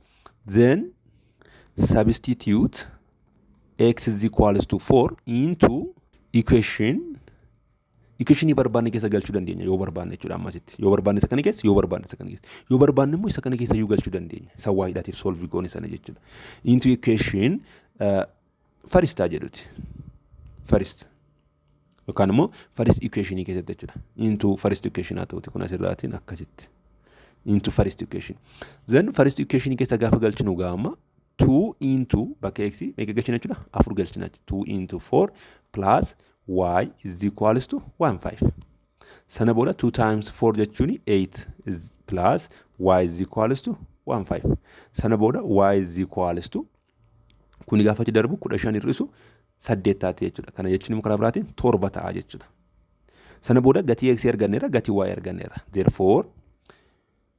Then substitute x is equals to 4 into equation barbaanne keessa galchuu dandeenya yoo barbaanne jechuudha ammasitti. Yoo barbaanne isa kana keessa, yoo barbaanne isa kana keessa. Yoo barbaanne immoo isa kana keessa yoo galchuu dandeenya. Isa waa'idhaatiif solve goone sana jechuudha. Into equation first jedhuti. First. Yookaan immoo first equation keessatti jechuudha. Into first equation haa ta'uti kun asirraatiin akkasitti. Into first equation. Then first equation keessa gaafa galchinu gaama 2 into bakka x meeqa galchina jechuudha? 4 galchina. 2 into 4 plus y is equals to 1 5. Sana booda 2 times 4 jechuun 8 is plus y is equals to 1 5. Sana booda y is equals to kuni gaafa achi darbu 15 hir'isu 8 taati jechuudha. Kana jechuun immoo karaa biraatiin 7 ta'a jechuudha. Sana booda gatii x arganneera, gatii y arganneera. Therefore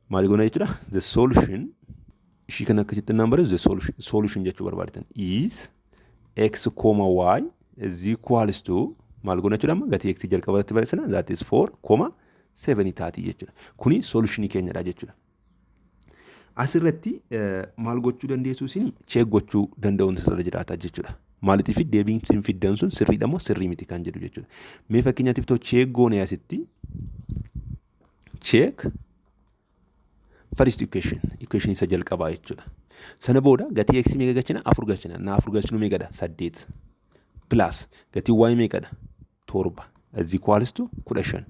maal goona jechuudha? The solution ishii kana akkasitti number the solution jechuu barbaadatan is x, y is equals to maal goona jechuudha? Amma gatii x jalqabatti barreessina that is 4, 7 taati jechuudha. Kuni solutionii keenyadha jechuudha. Asirratti maal gochuu dandeessu isin check gochuu danda'uun sirra jiraata jechuudha. Maaliif deebiin isin fiddan sun sirriidha moo sirrii miti kan jedhu jechuudha. Mee fakkeenyaatiif too check goone asitti check first equation isa jalqabaa jechuudha. Sana booda gatii x meeqa galchina? 4 galchina. Na 4 galchinu meeqadha? 8 plus gatii y meeqadha? 7 is equals to 15.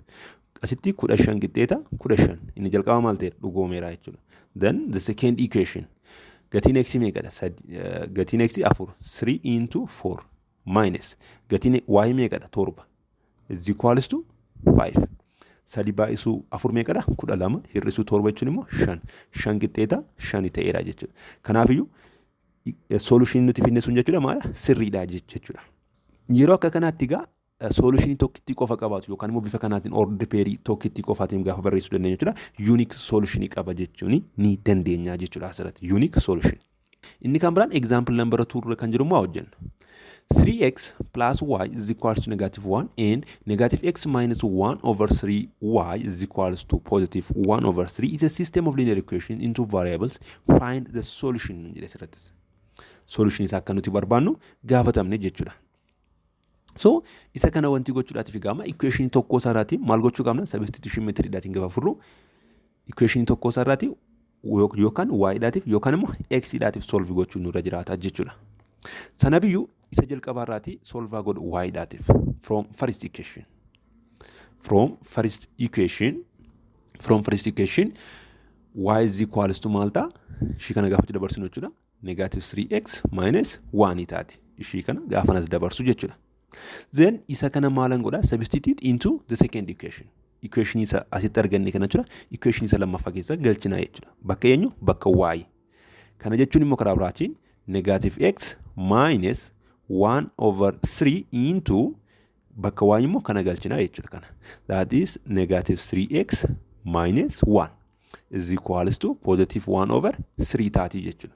Asitti 15 qixxeeta 15 inni jalqabaa maal ta'e dhugoomeera jechuudha. Then the second equation gatiin x meeqadha? Gatiin x 4 3 into 4 minus gatiin y meeqadha? 7 is equals to 5. Sadi baay'isuu 4 meeqadha? 12 hir'isuu 7 jechuun immoo 5 qixxeeta 5 ta'eera jechuudha. Kanaafiyyuu solution nuti finne sun jechuudha maala sirriidha jechuudha. Yeroo akka kanaatti egaa solution tokkitti qofa qabaatu yookaan immoo bifa kanaatiin order pair tokkitti qofaatiin gaafa barreessuu dandeenya jechuudha. Unique solution qaba jechuun ni dandeenya jechuudha asirratti. Unique solution. Inni kan biraan example number 2 irra kan jiru maa hojjennu? 3x plus y is equals to negative 1 and negative x minus 1 over 3y is equals to positive 1 over 3 is a system of linear equation into variables. Find the solution. Solution isa akka nuti barbaannu gaafatamne jechuudha. So isa kana wanti gochuudhaatiif gaama equation tokko saraatiin maal gochuu qabna? Substitution method dhaatiin gaafa furru equation tokko saraatiin yookaan y dhaatiif yookaan immoo x dhaatiif solve gochuu nurra jiraata jechuudha. Sana biyyuu isa jalqabaa irraati solve godhu y dhaatiif from first equation y is equals to maal ta'a? Ishii kana gaafa dabarsinu jechuudha. Negative 3x minus 1 taati. Ishii kana gaafa nas dabarsu jechuudha. Then isa kana maalan godha? Substitute into the second equation. Equation isa asitti arganne kana jechuudha. Equation isa lammaffaa keessa galchina jechuudha. Bakka eenyu? Bakka y. Kana jechuun immoo karaa biraatiin negative x minus 1 over 3 into bakka y immoo kana galchina jechuudha kana. That is negative 3x minus 1. is equals to positive 1 over 3 taati jechuudha.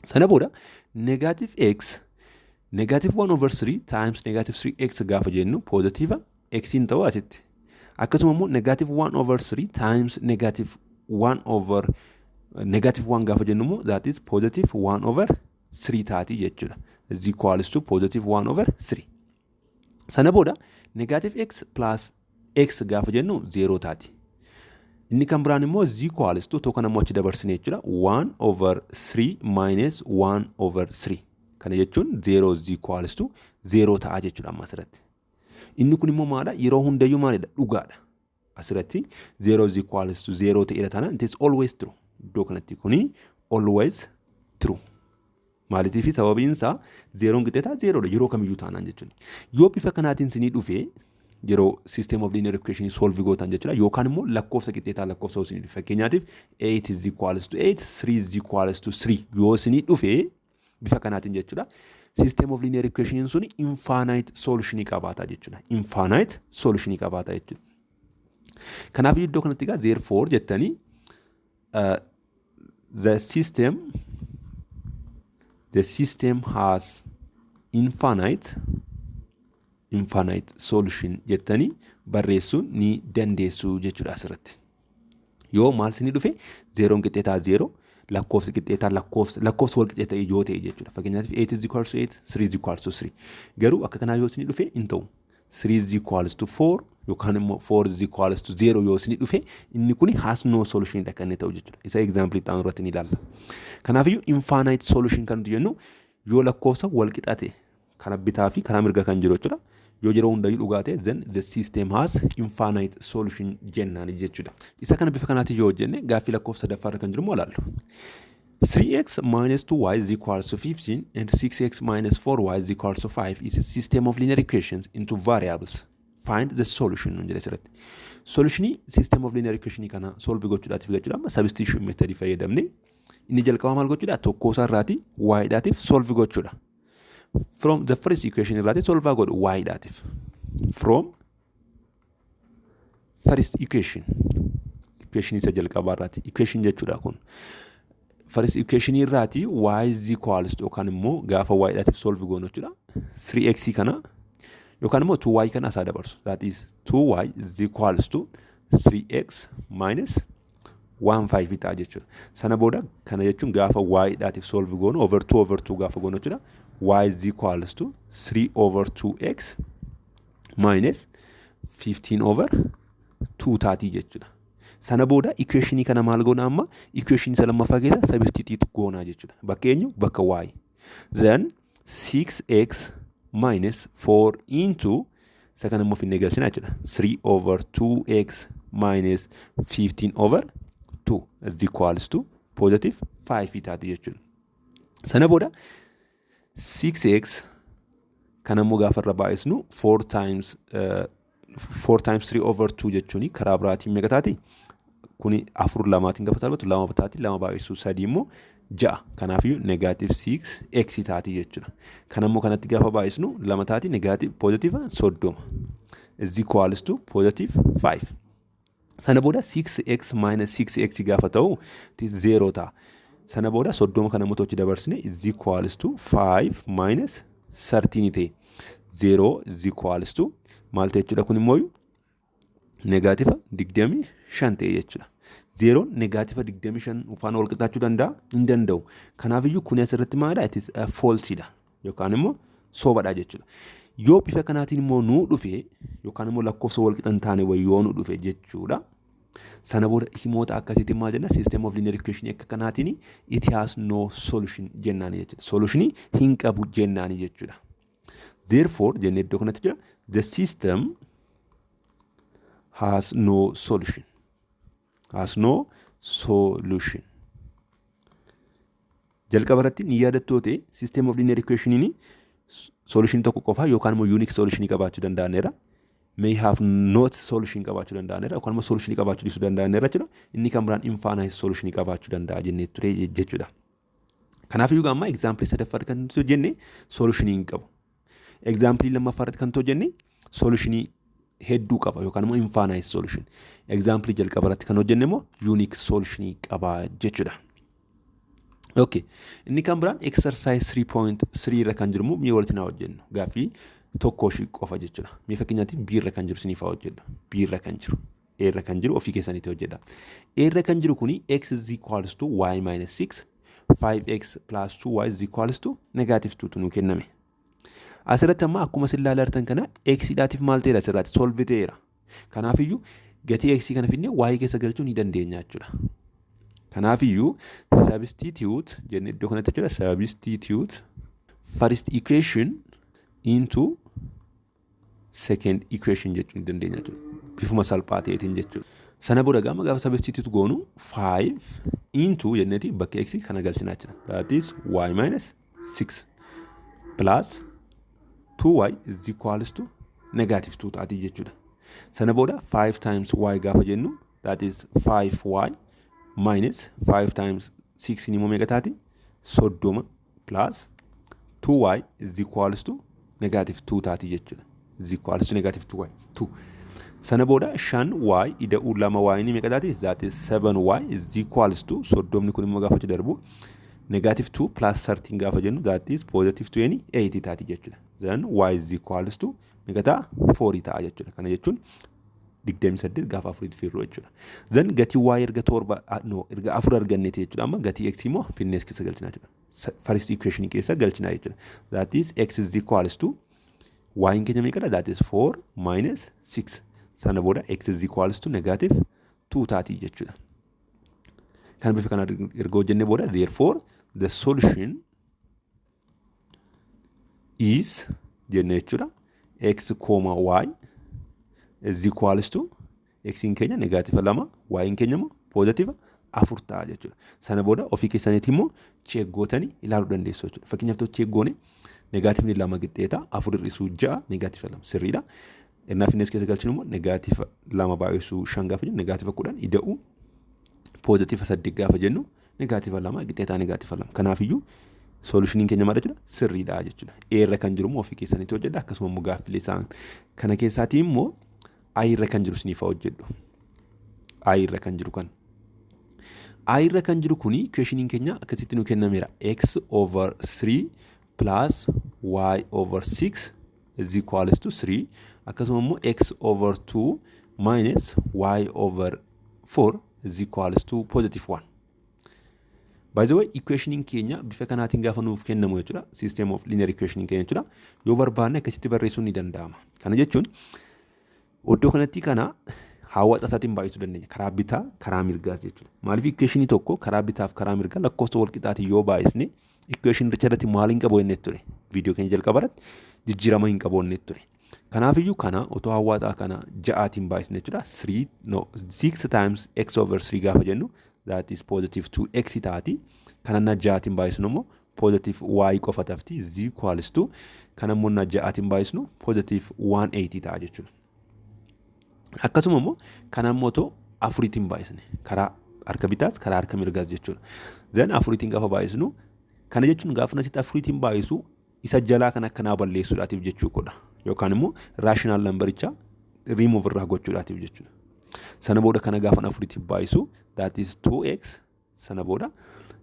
Sana booda negative x negative 1 over 3 times negative 3x gaafa jennu positive x in ta'u asitti. Akkasuma immoo negative 1 over 3 times negative 1 over negative 1 gaafa jennu immoo that is positive 1 over 3 taati jechuudha. Is equals to positive 1 over 3. Sana booda negative x plus x gaafa jennu 0 taati. Inni kan biraan immoo is equals to tokko namoo achi dabarsine jechuudha 1 over 3 minus 1 over 3. Kana jechuun 0 is equals to 0 ta'a jechuudha amma asirratti. Inni kun immoo maadha yeroo hundayyuu maalidha dhugaadha. Asirratti 0 is equals to 0 ta'edha taana it is always true. Iddoo kanatti kuni always true. Maaliitiif sababiin isaa 0 qixxeetaa 0 dha yeroo kamiyyuu taanaan jechuudha. Yoo bifa kanaatiin sinii dhufee yeroo system of linear equation solve gootan jechuudha yookaan immoo lakkoofsa qixxeetaa lakkoofsa sinii dhufe. Fakkeenyaatiif 8 is equals to 8, 3 is equals to 3 yoo sinii dhufee bifa kanaatiin jechuudha. System of linear equation suni infinite solution qabaata jechuudha. Infinite solution qabaata jechuudha. Kanaaf iddoo kanatti egaa therefore jettanii the system has infinite solution jettanii barreessuun ni dandeessu jechuudha asirratti. Yoo maal sinii dhufe 0 qixxeetaa 0 lakkoofsa qixxeetaa lakkoofsa wal qixxeetaa yoo ta'e jechuudha. Fakkeenyaatiif 8 is equals to 8, 3 is equals to 3. Garuu akka kanaa yoo sinii dhufe hin ta'u. 3 is equals to 4 yookaan immoo 4 is equals to 0 yoo sinii dhufe inni kun has no solution dha kan ta'u jechuudha. Isa example itti aanu irratti ni ilaalla. Kanaafiyyuu infinite solution kan nuti jennu yoo lakkoofsa wal qixxate kana bitaa fi kana mirga kan jiru jechuudha. Yoo yeroo hundayyuu dhugaa ta'e then the system has infinite solution jennaan jechuudha. Isa kana bifa kanaatti yoo hojjenne gaaffii lakkoofsa sadaffaarra kan jiru immoo ilaallu. 3x minus 2y is equals to 15 and 6x minus 4y is equals to 5 is a system of linear equations into variables. Find the solution nun jedhe asirratti. Solutionii system of linear equationii kana solve gochuudhaatiif jechuudha amma substitution method fayyadamne inni jalqaba maal gochuudha tokko isaarraati y dhaatiif solve gochuudha. From the first equation irraati solve godhu y dhaatiif. From first equation isa jalqaba irraati equation jechuudha kun. First equation irraati y is equals to yookaan immoo gaafa y dhaatiif solve goonu jechuudha. 3x kana yookaan immoo 2y kana asaa dabarsu. That is 2y is equals to 3x minus 1/5 ta'a jechuudha. Sana booda kana jechuun gaafa y dhaatiif solve goonu over 2 over 2 gaafa goonu jechuudha. Y is equals to 3 over 2x minus 15 over 2 taati jechuudha. Sana booda equationii kana maal goona amma equation isa lammaffaa keessa substitute goona jechuudha. Bakka eenyu bakka y. Then 6x minus 4 into isa kana immoo finnee galchina jechuudha. 3 over 2x minus 15 over 2 is equals to positive 5 taati jechuudha. Sana booda 6x kana immoo gaafa irra baay'isnu 4 times 3 over 2 jechuuni karaa biraatiin meeqa taati? Kuni 4 lamaatiin gaafa salphatu 2 taati 2 baay'isuu 3 immoo 6 kanaafiyyuu negative 6x taati jechuudha. Kana immoo kanatti gaafa baay'isnu 2 taati negative positive 30 is equals to positive 5. Sana booda 6x minus 6x gaafa ta'u 0 ta'a. Sana booda 30 kana immoo tochi dabarsine is equals to 5 minus 13 ta'e. 0 is equals to maal ta'e jechuudha kun immoo negative 25 ta'e jechuudha. 0 negative 25 ufaan wal qixxaachuu danda'a hin danda'u. Kanaafiyyuu kun asirratti maalidha? It is false dha yookaan immoo soobadha jechuudha. Yoo bifa kanaatiin immoo nuu dhufe yookaan immoo lakkoofsa wal qixxan taane wayyoo nuu dhufe jechuudha. Sana booda himoota akkasiitiin maal jenna system of linear equation akka kanaatiin it has no solution jennaani jechuudha. Solutionii hin qabu jennaani jechuudha. Therefore jennee iddoo kanatti jira the system has no solution. Has no solution. Jalqaba irratti ni yaadattoo ta'e system of linear equation solution tokko qofa yookaan immoo unique solution qabaachuu danda'aneera. May have not solution qabaachuu danda'aneera yookaan immoo solution qabaachuu dhiisuu danda'aneera jechuudha. Inni kan biraan infinite solution qabaachuu danda'a jennee ture jechuudha. Kanaafuu amma example sadaffaa kan nuti jenne solution hin qabu. Example lammaffaa kan nuti jenne solution hedduu qaba yookaan immoo infinite solution. Example jalqaba irratti kan hojjenne immoo unique solution qaba jechuudha. Okay. Inni kan biraan exercise 3.3 irra kan jiru immoo mee walitti naa hojjennu. Gaaffii tokko shi qofa jechuudha. Mee fakkeenyaatiif B irra kan jiru siniif hojjedha. B irra kan jiru. A irra kan jiru ofii keessanitti hojjedha. A irra kan jiru kuni x is equals to y minus 6, 5x plus 2y is equals to negative 2 tu nu kenname. Asirratti amma akkuma isin ilaalartan kana x dhaatiif maal ta'eera asirratti solve ta'eera. Kanaafiyyuu gatii x kana finnee y keessa galchuu ni dandeenya jechuudha. Kanaafiyyuu substitute jennee iddoo kanatti jechuudha. Substitute first equation into second equation jechuu ni dandeenya jechuudha. Bifuma salphaa ta'eetiin jechuudha. Sana booda gaafa substitute goonu 5 into jenneeti bakka x kana galchinaa jira. That is y minus 6 plus 2y is equals to negative 2 taati jechuudha. Sana booda 5 times y gaafa jennu that is 5y minus 5 times 6 ni meeqa taati 30 plus 2y is equals to negative 2 taati jechuudha. Is equals to negative 2y 2. Sana booda 5y ida'uu 2y ni meeqa taati that is 7y is equals to 30 kun immoo gaafa darbu negative 2 plus 13 gaafa jennu that is positive 28 taati jechuudha. Then y is equals to meeqa ta'a 4 ta'a jechuudha. Kana jechuun 28 gaafa 4 firroo jechuudha. Then gatii y erga 7 erga 4 arganneeti jechuudha. Amma gatii x immoo finnees keessa galchinaa jechuudha. First equation keessa galchinaa jechuudha. That is x is equals to y keenya meeqadha that is 4 minus 6. Sana booda x is equals to negative 2 taati jechuudha. Kan bifa kana erga hojjenne booda therefore the solution is jenne jechuudha. X, y is equals to x in keenya negative 2, y in keenya immoo positive 4 ta'a jechuudha. Sana booda ofii keessaniitii immoo check gootanii ilaaluu dandeessu jechuudha. Fakkeenyaaf tokko check goone negative 2 qixxeeta 4 hir'isuu 6 negative 2 sirriidha. Innaaf innis keessa galchinu immoo negative 2 baay'isuu 5 gaafa jennu negative 10 ida'uu positive 8 gaafa jennu negative 2 qixxeetaa negative 2. Kanaafiyyuu solution keenya maal jechuudha sirriidha jechuudha. A irra kan jiru immoo ofii keessaniitti hojjedha. Akkasuma immoo gaaffilee isaan kana keessaatii immoo I irra kan jiru siniif hojjedhu. I irra kan jiru kan. I irra kan jiru kuni equation keenya akkasitti nu kennameera. X over 3 plus y over 6 is equals to 3. Akkasuma immoo x over 2 minus y over 4 is equals to positive 1. By the way, equation keenya bifa kanaatiin gaafa nuuf kennamu jechuudha. System of linear equation keenya jechuudha. Yoo barbaanne akkasitti barreessuun ni danda'ama. Kana jechuun iddoo kanatti kana hawaasa isaatiin baay'isuu dandeenya. Karaa bitaa, karaa mirgaas jechuudha. Maaliif equation tokko karaa bitaaf karaa mirgaa lakkoofsa wal qixaatiin yoo baay'isne equation richarratti maal hin qabu jennee ture. Viidiyoo keenya jalqabarratti jijjiirama hin qabu jennee ture. Kanaafiyyuu kana otoo hawaasaa kana 6tiin baay'isne jechuudha. 6 times x over 3 gaafa jennu that is positive 2x taati. Kana 6tiin baay'isnu immoo positive y qofa tafti is equals to kana immoo 6tiin baay'isnu positive 180 ta'a jechuudha. Akkasuma immoo kana immoo otoo 4tiin baay'isne karaa harka bitaas karaa harka mirgaas jechuudha. Then 4tiin gaafa baay'isnu kana jechuun gaafa nasitti 4tiin baay'isu isa jalaa kan akkanaa balleessuudhaatiif jechuudha. Yookaan immoo rational numbericha remove irraa gochuudhaatiif jechuudha. Sana booda kana gaafa 4tiin baay'isu that is 2x. Sana booda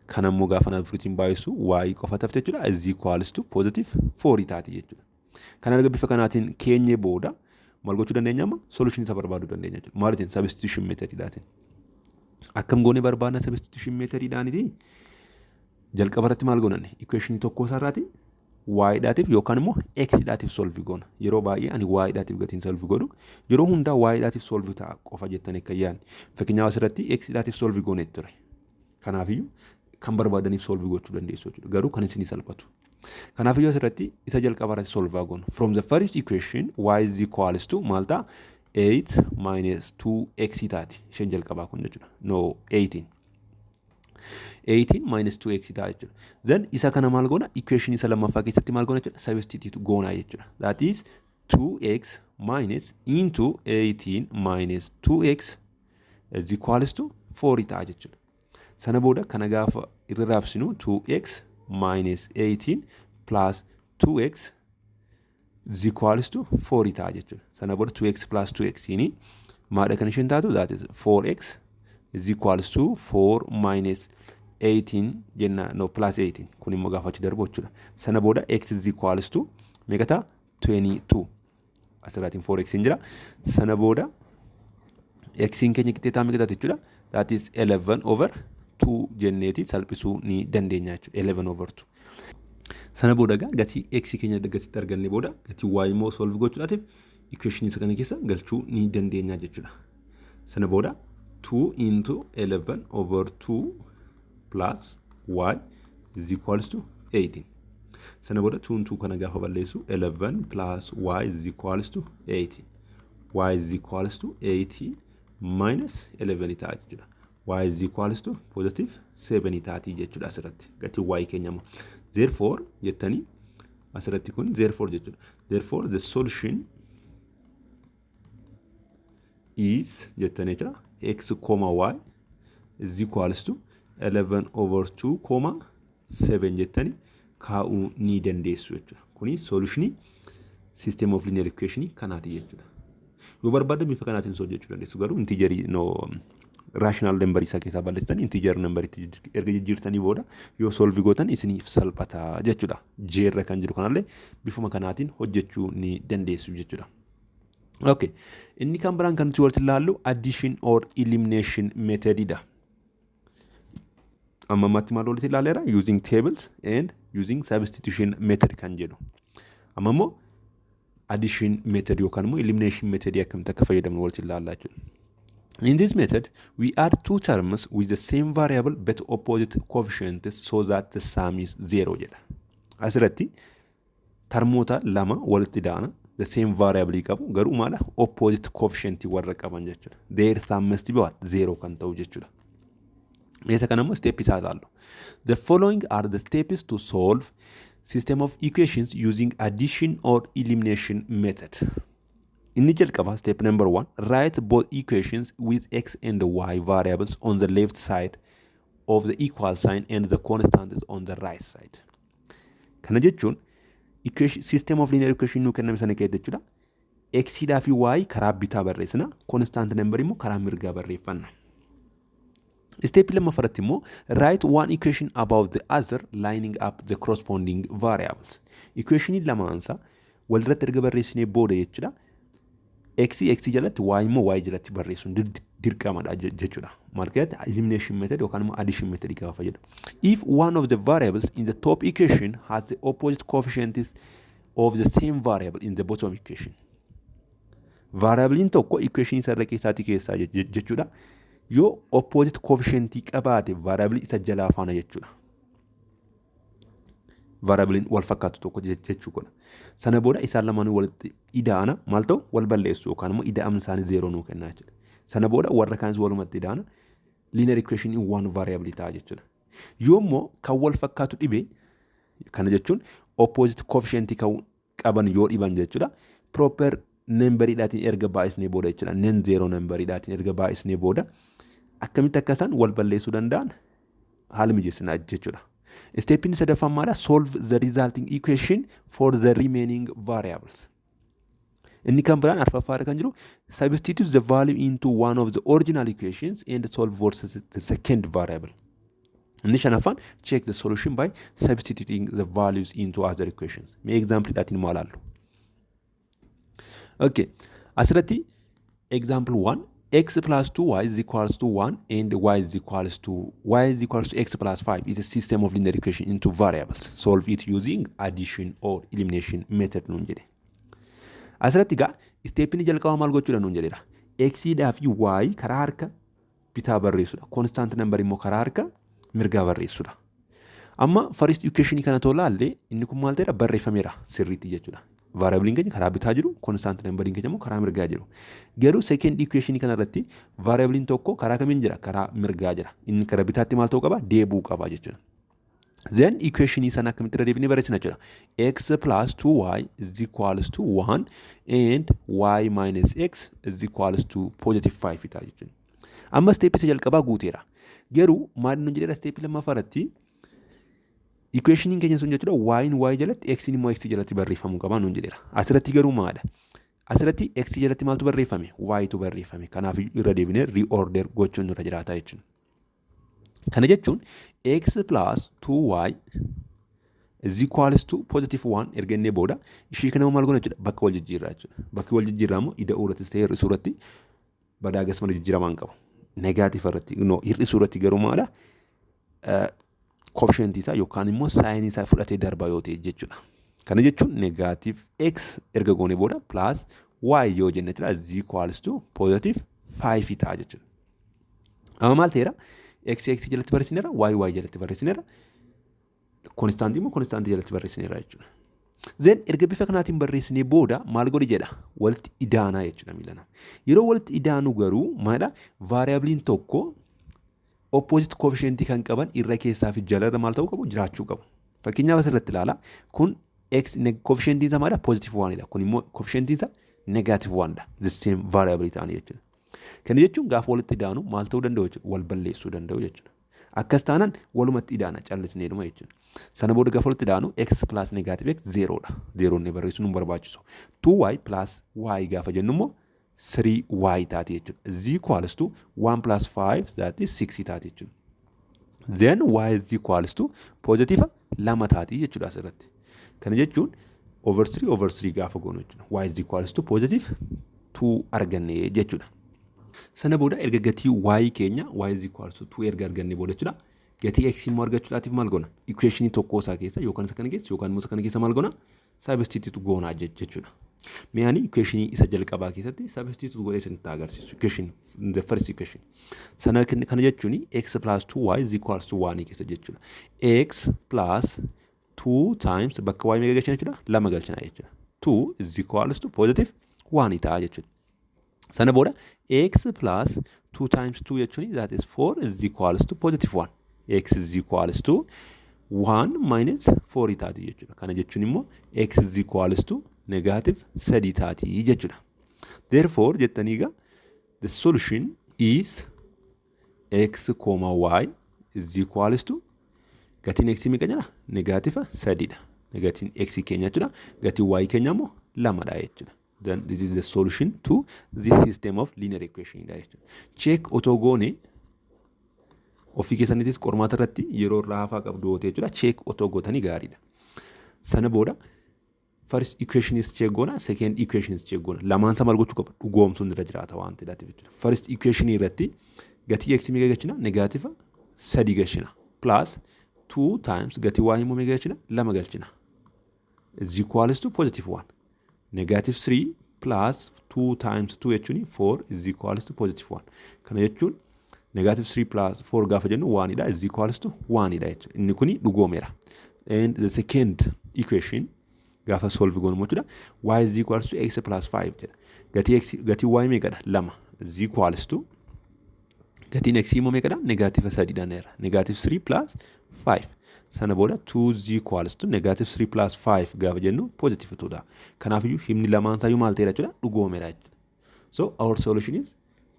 kana immoo gaafa 4tiin baay'isu y qofa tafte jechuudha is equals to positive 4 taati jechuudha. Kana erga bifa kanaatiin keenye booda maal gochuu dandeenya amma solution isa barbaaduu dandeenya jechuudha. Maalitiin substitution methodidhaatiin. Akkam goone barbaadna substitution methodidhaanitii jalqaba irratti maal goonanne equation tokko isaarraati y dhaatiif yookaan immoo x dhaatiif solve goona. Yeroo baay'ee ani y dhaatiif gatiin solve godhu yeroo hundaa y dhaatiif solve ta'a qofa jettanii akka yaadne. Fakkeenyaaf asirratti x dhaatiif solve goone ture. Kanaafiyyuu kan barbaadaniif solve gochuu dandeessu jechuudha. Garuu kan isin salphatu. Kanaafiyyuu asirratti isa jalqaba irratti solve goona. From the first equation y is equals to maal ta'a 8 minus 2x taati. Isheen jalqabaa kun jechuudha. No 18. 18 minus 2x ta'a jechuudha. Then isa kana maal goona equation isa lammaffaa keessatti maal goona jechuudha substitute goona jechuudha. That is 2x minus into 18 minus 2x is equals to 4 ta'a jechuudha. Sana booda kana gaafa irra raabsinu 2x minus 18 plus 2x is equals to 4 ta'a jechuudha. Sana booda 2x plus 2x ini maadha kan isheen taatu that is 4x is equals to 4 minus 18 jenna no plus 18 kun immoo gaafa achi darbu jechuudha. Sana booda x is equals to meeqa ta'a 22 asirraatiin 4x hin jira. Sana booda x in keenya qixxee ta'a meeqa ta'a jechuudha. That is 11 over 2 jenneeti salphisuu ni dandeenya jechuudha. 11 over 2. Sana booda gatii x keenya gasitti arganne booda gatii y immoo solve gochuudhaatiif equation isa kana keessa galchuu ni dandeenya jechuudha. Sana booda 2 into 11 over 2 plus y is equals to 18. Sana booda 2 into kana gaafa balleessu 11 plus y is equals to 18. Y is equals to 18 minus 11 ta'a jechuudha. Y is equals to positive 7 taati jechuudha asirratti gatii y keenya immoo. Therefore jettanii asirratti kun therefore jechuudha. Therefore the solution is jettanii jira x comma y is equals to 11 over 2 comma 7 jettanii kaa'uu ni dandeessu jechuudha. Kuni solutionii system of linear equation kanaati jechuudha. Yoo barbaadde bifa kanaatiin hojjechuu dandeessu garuu integerii no rational number isa keessaa balleessitan integer number itti erga jijjiirtanii booda yoo solve gootan isiniif salphata jechuudha. Jeerra kan jiru kanallee bifuma kanaatiin hojjechuu ni dandeessu jechuudha. Okay. Inni kan biraan kan nuti walitti ilaallu addition or elimination methodidha. Amma ammatti maal walitti ilaaleera using tables and using substitution method kan jedhu. Amma immoo addition method yookaan immoo elimination method akkamitti akka fayyadamnu walitti ilaallaa jechuudha. In this method, we add two terms with the same variable but opposite coefficients so that the sum is 0 jedha. Asirratti termoota lama walitti daana the same variable qabu garuu maala opposite coefficient warra qaban jechuudha. Their sum must be what 0 kan ta'u jechuudha. Isa kana immoo step isaa ilaallu. The following are the steps to solve system of equations using addition or elimination method. Inni jalqaba step number 1, write both equations with x and y variables on the left side of the equal sign and the constants on the right side. Kana jechuun system of linear equation nu kenname sana keessatti jechuudha. X dhaa fi y karaa bitaa barreessina, constant number immoo karaa mirgaa barreeffanna. Step lammaffatti immoo write one equation above the other lining up the corresponding variables. Equation lamaansa walirratti erga barreessinee booda jechuudha. X jalatti y immoo y jalatti barreessuun dirqamadha jechuudha. Maal keessatti elimination method yookaan immoo addition method gaafa fayyadamu. If one of the variables in the top equation has the opposite coefficients of the same variable in the bottom equation. Variable tokko equation isa irra keessaa jechuudha. Yoo opposite coefficient qabaate variable isa jalaa faana jechuudha. Variable wal fakkaatu tokko jechuudha. Sana booda isaan lamaan walitti idaana maal ta'u wal balleessu yookaan immoo ida'amni isaanii 0 nuu kennaa jechuudha. Sana booda warra kaanis walumatti idaana linear equation in one variable ta'a jechuudha. Yoo immoo kan wal fakkaatu dhibe kana jechuun opposite coefficient kan qaban yoo dhiban jechuudha. Proper numberidhaatiin erga baay'isnee booda jechuudha. Non zero numberidhaatiin erga baay'isnee booda akkamitti akka isaan wal balleessuu danda'an haala mijeessinaa jechuudha. Step inni sadaffaan maadha solve the resulting equation for the remaining variables. Inni kan biraan arfaffaadha kan jiru substitute the value into one of the original equations and solve for the second variable. Inni shanaffaan check the solution by substituting the values into other equations. Mee example dhaatiin maal allu. Okay. Asirratti example 1 x plus 2y is equals to 1 and y is equals to x plus 5 is a system of linear equation into variables. Solve it using addition or elimination method nuun jedhe. Asirratti gaa step inni jalqaba maal gochuudha nuun jedheera. X dhaa fi y karaa harka bitaa barreessudha. Constant number immoo karaa harka mirgaa barreessudha. Amma first equation kana tolaallee inni kun maal ta'eera barreeffameera sirriitti jechuudha. Variable keenya karaa bitaa jiru, constant number keenya immoo karaa mirgaa jiru. Garuu second equation kana irratti variable tokko karaa kamiin jira? Karaa mirgaa jira. Inni karaa bitaatti maal ta'uu qaba? Deebuu qaba jechuudha. Then equation sana akkamitti irra deebinee barreessina jechuudha. X plus 2y is equals to 1 and y minus x is equals to positive 5 ta'a jechuudha. Amma step isa jalqabaa guuteera. Garuu maal nu jedhera step lammaffaa irratti equationiin keenya sun jechuudha y'n y jalatti x'n immoo x jalatti barreeffamuu qaba nuun jedheera. Asirratti garuu maadha? Asirratti x jalatti maaltu barreeffame? Y'tu barreeffame. Kanaaf irra deebinee reorder gochuun nurra jiraata jechuudha. Kana jechuun x plus 2y is equals to positive 1 erga innee booda ishii kana maal goona jechuudha? Bakka wal jijjiirraa jechuudha. Bakki wal jijjiirraa immoo ida'uu irrattis ta'ee hir'isuu irratti badaagas mana jijjiiramaan qabu. Negaatif irratti hir'isuu irratti garuu maadha? Koefficientii isaa yookaan immoo saayinii isaa fudhatee darbaa yoo ta'e jechuudha. Kana jechuun negaatif x erga goone booda plus y yoo jenne jechuudha is equals to positive 5 ta'a jechuudha. Amma maal ta'eera? X jalatti barreessineera, y jalatti barreessineera. Konstaantii immoo konstaantii jalatti barreessineera jechuudha. Then erga bifa kanaatiin barreessinee booda maal godhi jedha? Walitti idaanaa jechuudha miilana. Yeroo walitti idaanu garuu maalidha? Vaariyaabiliin tokko opposite coefficientii kan qaban irra keessaa fi jalarra maal ta'uu qabu? Jiraachuu qabu. Fakkeenyaaf asirratti ilaala. Kun x coefficientiin isaa maalidha? Positive 1dha. Kun immoo coefficientiin isaa negative 1dha. The same variable ta'anii jechuudha. Kana jechuun gaafa walitti idaanu maal ta'uu danda'u jechuudha? Wal balleessuu danda'u jechuudha. Akkas taanaan walumatti idaana callisneedhuma jechuudha. Sana booda gaafa walitti idaanu x plus negative x 0dha. 0 inni barreessuun nu barbaachisu. 2y plus y gaafa jennu immoo 3y taati jechuudha. Is equals to 1 plus 5 that is 6 taati jechuudha. Then y is equals to positive 2 taati jechuudha asirratti. Kana jechuun over 3 gaafa goonu jechuudha. Y is equals to positive 2 arganne jechuudha. Sana booda erga gatii y keenya y is equals to 2 erga arganne booda jechuudha. Gatii x immoo argachuudhaatiif maal goona? Equationii tokkoo isaa keessa yookaan isa kana keessa yookaan immoo isa kana keessa maal goona? Substitute goonaa jechuudha. Meeshaalee equationii isa jalqabaa keessatti substitute godhee isinitti agarsiisu. Equation the first equation. Sana kana jechuun x plus 2y is equals to 1 keessa jechuudha. X plus 2 times bakka y meeqa galchina jechuudha? 2 galchina jechuudha. 2 is equals to positive 1 ta'a jechuudha. Sana booda x plus 2 times 2 jechuun that is 4 is equals to positive 1. X is equals to 1 minus 4 taati jechuudha. Kana jechuun immoo x is equals to negative 3 taati jechuudha. Therefore jettanii egaa the solution is x, y is equals to gatiin x meeqa jedha? Negative 3dha. Gatiin x keenya jechuudha. Gatiin y keenya immoo 2dha jechuudha. Then this is the solution to this system of linear equation. Check otoo goone ofii keessaniitis qormaata irratti yeroo raafaa qabdu yoo ta'e jechuudha. Check otoo gootanii gaariidha. Sana booda first equation is check goona, second equation is check goona. Lamaan isaa maal gochuu qaba? Dhugoomsuun irra jiraata waan ta'eef jechuudha. First equation irratti gatii x meeqa galchina? Negative 3 galchina. Plus 2 times gatii y immoo meeqa galchina? 2 galchina. Is equals to positive 1. Negative 3 plus 2 times 2 jechuun 4 is equals to positive 1. Kana jechuun negative 3 plus 4 gaafa jennu 1dha is equals to 1dha jechuudha. Inni kuni dhugoomeera. And the second equation gaafa solve goonu jechuudha. Y is equals to x plus 5 jedha. Gatii y meeqadha? 2 is equals to gatiin x immoo meeqadha? Negative 3dha neera. Negative 3 plus 5. Sana booda 2 is equals to negative 3 plus 5 gaafa jennu positive 2dha. Kanaafiyyuu himni lamaan isaayyuu maal ta'eera jechuudha? Dhugoomeera jechuudha. So our solution is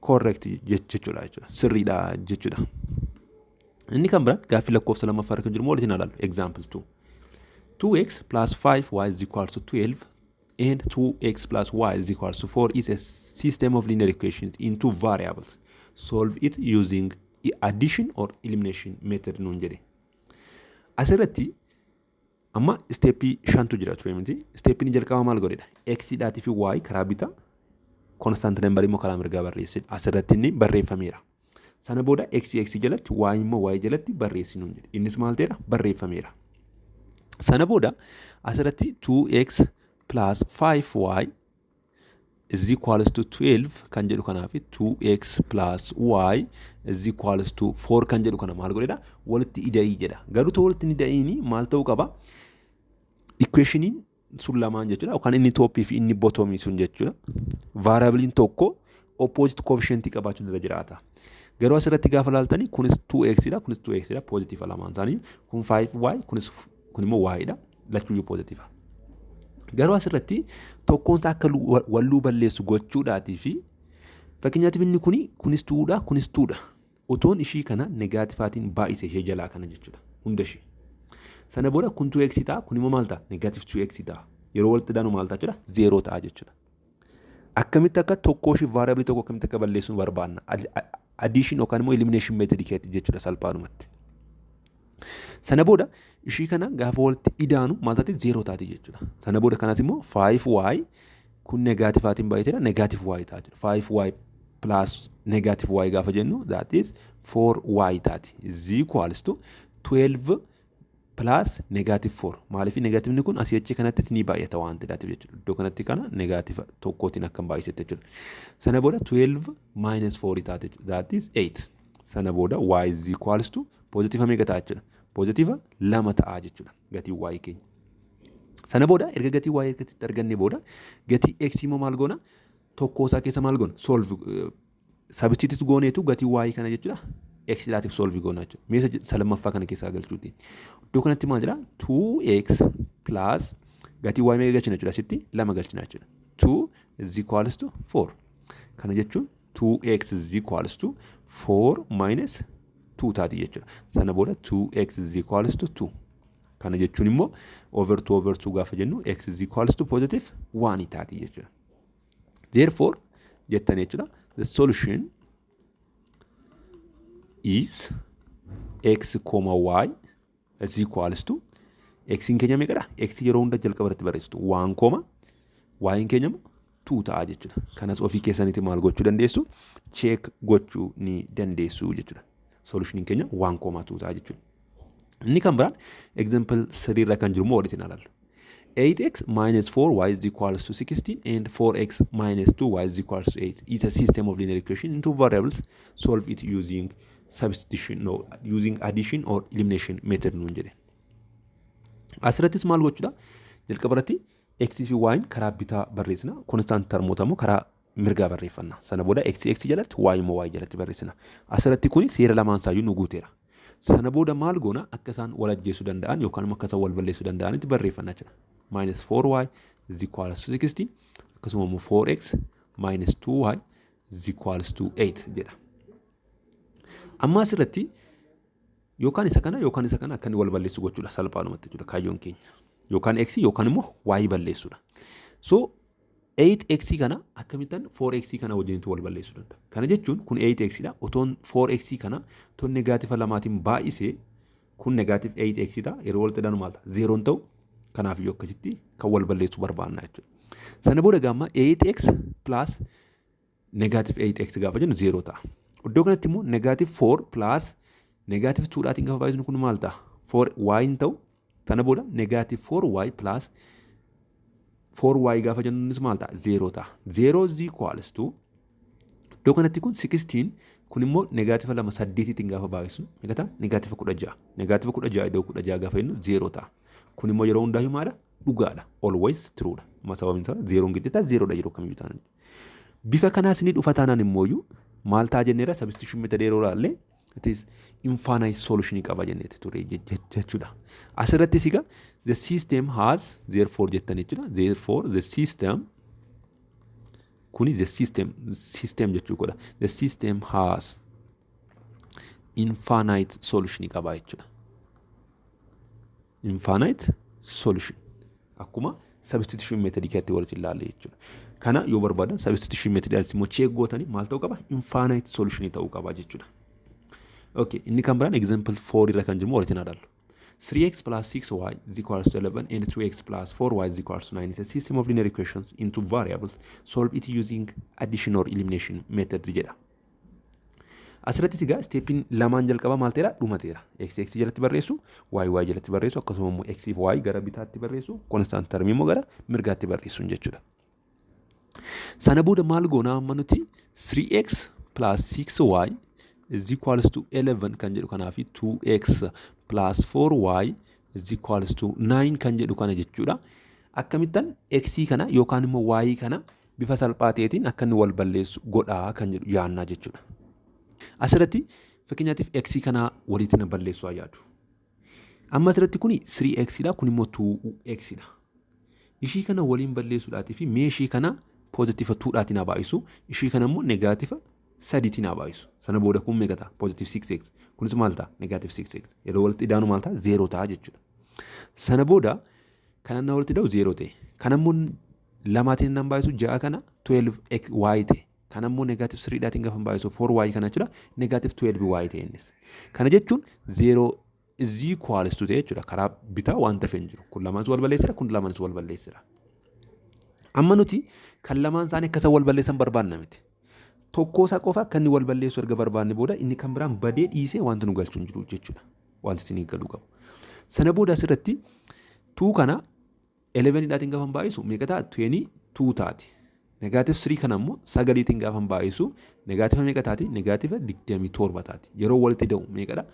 correct jechuudha jechuudha. Sirriidha jechuudha. Inni kan biraan gaaffii lakkoofsa lammaffaa kan jiru moo walitti ilaalu? Example 2. 2x plus 5y is equals to 12 and 2x plus y is equals to 4 is a system of linear equations in two variables. Solve it using addition or elimination method nuun jedhe. Asirratti amma steepii 5tu jira ture miti. Steepiin jalqaba maal godhedha? X dhaatii fi y karaa bitaa constant number immoo karaa mirgaa barreessedha. Asirratti inni barreeffameera. Sana booda x jalatti y immoo y jalatti barreessinuun jedhe. Innis maal ta'eera? Barreeffameera. Sana booda asirratti 2x plus 5y is equals to 12 kan jedhu kanaaf 2x plus y is equals to 4 kan jedhu kana maal godhedha? Walitti ida'ii jedha. Garuu ta'u walitti ida'iini maal ta'uu qaba? Equationiin sun lamaan jechuudha. Yookaan inni toppii fi inni bottomii sun jechuudha. Variabiliin tokko opposite coefficient qabaachuun irra jiraata. Garuu asirratti gaafa ilaaltanii kunis 2xdha, kunis 2xdha, positive lamaan isaanii. Kun 5y, kun immoo y'dha. Lachuuyyuu positive. Garuu asirratti tokkoon isaa akka walluu balleessu gochuudhaatii fi fakkeenyaatiif inni kunis 2dha, kunis 2dha. Otoon ishii kana negaatifaatiin baay'ise ishee jalaa kana jechuudha. Hunda ishee. Sana booda kun 2x ta'a kun immoo maal ta'a negative 2x ta'a. Yeroo walitti daanu maal ta'a jechuudha 0 ta'a jechuudha. Akkamitti akka tokkoo ishii variable tokko akkamitti akka balleessuun barbaanna. Addition yookaan immoo elimination method keetti jechuudha salphaadhumatti. Sana booda ishii kana gaafa walitti idaanu maal taati 0 taati jechuudha. Sana booda kanas immoo 5y kun negaatifaatiin baay'ateera negative y taati. 5y plus negative y gaafa jennu that is 4y taati is equals to 12 plus negative 4. Maaliif negative kun asii achi kanatti ni baay'ata waan ta'eef jechuudha. Iddoo kanatti kana negative tokkootiin akkam baay'isette jechuudha. Sana booda 12 minus 4 taati that is 8. Sana booda y is equals to positive meeqa ta'a jechuudha. Positive 2 ta'a jechuudha gatii y keenya. Sana booda erga gatii y keessatti arganne booda gatii x immoo maal goona tokko isaa keessa maal goona solve substitute gooneetu gatii y kana jechuudha x laatiif solve goona jechuudha. Meesa salamaffaa kana keessaa galchuuti. Iddoo kanatti maal jira 2x plus gatii y meeqa galchina jechuudha asitti 2 galchina jechuudha. 2 is equals to 4. Kana jechuun 2x is equals to 4 minus 2 taati jechuudha. Sana booda 2x is equals to 2. Kana jechuun immoo over 2 gaafa jennu x is equals to positive 1 taati jechuudha. Therefore jettan jechuudha the solution is x, y is equals to x in keenya meeqadha? X yeroo hunda jalqabarratti barreessitu 1, y in keenya 2 ta'a jechuudha. Kanas ofii keessanitti maal gochuu dandeessu? Check gochuu ni dandeessu jechuudha. Solution in keenya 1,2 ta'a jechuudha. Inni kan biraan example 3 irra kan jiru moo walitti ilaallu. 8x minus 4y is equals to 16 and 4x minus 2y is equals to 8. It's a system of linear equation into variables. Solve it using substitution, no, using addition or elimination method nuun jedhe. Asirrattis maal gochuudha? Jalqabarratti x fi y karaa bitaa barreessina. Constant termoota immoo karaa mirgaa barreeffanna. Sana booda x jalatti y immoo y jalatti barreessina. Asirratti kun seera lamaan saayyuu nu guuteera. Sana booda maal goona akka isaan wal ajjeessuu danda'an yookaan akka isaan wal balleessuu danda'anitti barreeffannaa jira. Minus 4y is equals to 16 akkasuma immoo 4x minus 2y is equals to 8 jedha. Amma asirratti yookaan isa kana akka inni wal balleessu gochuudha salphaadhumatti jechuudha kaayyoon keenya. Yookaan x yookaan immoo y balleessuudha. So 8x kana akkamittan 4x kana wajjinitti wal balleessuu danda'a. Kana jechuun kun 8x dha. Otoon 4x kana ton negaativa lamaatiin baay'isee kun negative 8x ta'a. Yeroo walitti daanu maal ta'a? 0 ta'u. Kanaaf yoo akkasitti kan wal balleessuu barbaanna jechuudha. Sana booda gaamma 8x plus negative 8x gaafa jennu 0 ta'a. Iddoo kanatti immoo negative 4 plus negative 2 dhaatiin gaafa baay'isnu kun maal ta'a? 4y hin ta'u. Sana booda negative 4y plus 4y gaafa jennuunis maal ta'a? 0 ta'a. 0 is equals to iddoo kanatti kun 16 kun immoo negative 2 8tiin gaafa baay'isnu meeqa ta'a? Negative 16. Negative 16 iddoo 16 gaafa jennu 0 ta'a. Kun immoo yeroo hundaa maadha? Dhugaadha. Always true dha. Sababni isaa 0 giddeetaa 0 dha yeroo kamiyyuu taanaan. Bifa kanaas ni dhufa taanaan immooyyuu maal ta'a jenneera substitution method yeroo ilaalle it is infinite solution qaba jenneeti ture jechuudha. Asirratti siga the system has therefore jettan jechuudha. Therefore the system kuni the system jechuu godha. The system has infinite solution qaba jechuudha. Infinite solution akkuma substitution method keetti walitti ilaalle jechuudha. Kana yoo barbaadan substitution method immoo check gootanii maal ta'uu qaba? Infinite solution ta'uu qaba jechuudha. Okay, inni kan biraan example 4 irra kan jiru walitti ilaallu. 3x plus 6y is equals to 11 and 2x plus 4y is equals to 9 is a system of linear equations into variables. Solve it using addition or elimination method jedha. Asirratti sigaa steepin lamaan jalqaba maal ta'eera? Dhumateera. X jalatti barreessu, y jalatti barreessu akkasuma immoo x fi y gara bitaatti barreessu, constant term immoo gara mirgaatti barreessu jechuudha. Sana booda maal goona amma nuti 3x plus 6y is equals to 11 kan jedhu kanaafi 2x plus 4y is equals to 9 kan jedhu kana jechuudha. Akkamittan x kana yookaan immoo y kana bifa salphaa ta'eetiin akka inni wal balleessu godhaa kan jedhu yaannaa jechuudha. Asirratti fakkeenyaatiif x kana walitti na balleessu yaadu. Amma asirratti kuni 3x dha kun immoo 2x dha. Ishii kana waliin balleessuudhaatii fi mee ishii kana positive 2 dhaatiin baa'isu ishii kana immoo negative 3tiin baa'isu. Sana booda kun meeqa ta'a? Positive 6x. Kunis maal ta'a? Negative 6x. Yeroo walitti idaanu maal ta'a? 0 ta'a jechuudha. Sana booda kan annaa walitti da'u 0 ta'e. Kan ammoo lamaatiin nan baay'isu 6 kana 12y ta'e. Kan ammoo negative 3dhaatiin gaafa baay'isu 4y kana jechuudha. Negative 12y ta'e innis. Kana jechuun 0 is equals to ta'e jechuudha. Karaa bitaa waan ta'e hin jiru. Kun lamaan wal balleessira, kun lamaan wal balleessira. Amma nuti kan lamaan isaanii akkasa wal balleessan barbaanna miti. Tokko isaa qofa kan inni wal balleessu erga barbaanne booda inni kan biraan badee dhiisee wanta nu galchuu hin jiru jechuudha. Wanti isin galuu qabu. Sana booda asirratti 2 kana 11dhaatiin gaafa baay'isu meeqa ta'a? 22 taati. Negative 3 kana ammoo 9tiin gaafa baay'isu negative meeqa taati? Negative 27 taati. Yeroo walitti da'u meeqadha?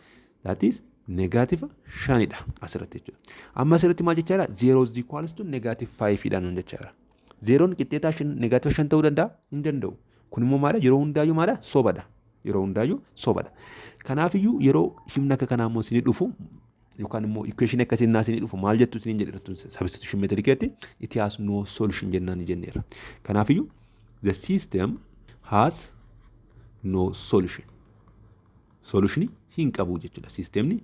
That is negative 5dha asirratti jechuudha. Amma asirratti maal jechaadha? 0 is equals to negative 5dhaan jechaadha. 0n qixxeetaa negative 5 ta'uu danda'a? Hin danda'u. Kun immoo maadha? Yeroo hundaayyuu maadha? Sobadha. Yeroo hundaayyuu sobadha. Kanaafiyyuu yeroo himna akka kanaa immoo isinii dhufu yookaan immoo equation akkasii innaa isinii dhufu maal jettu isiniin jedhatu substitution method keetti it has no solution jennaan ni jenneera. Kanaafiyyuu the system has no solution. Solution hin qabu jechuudha. Systemni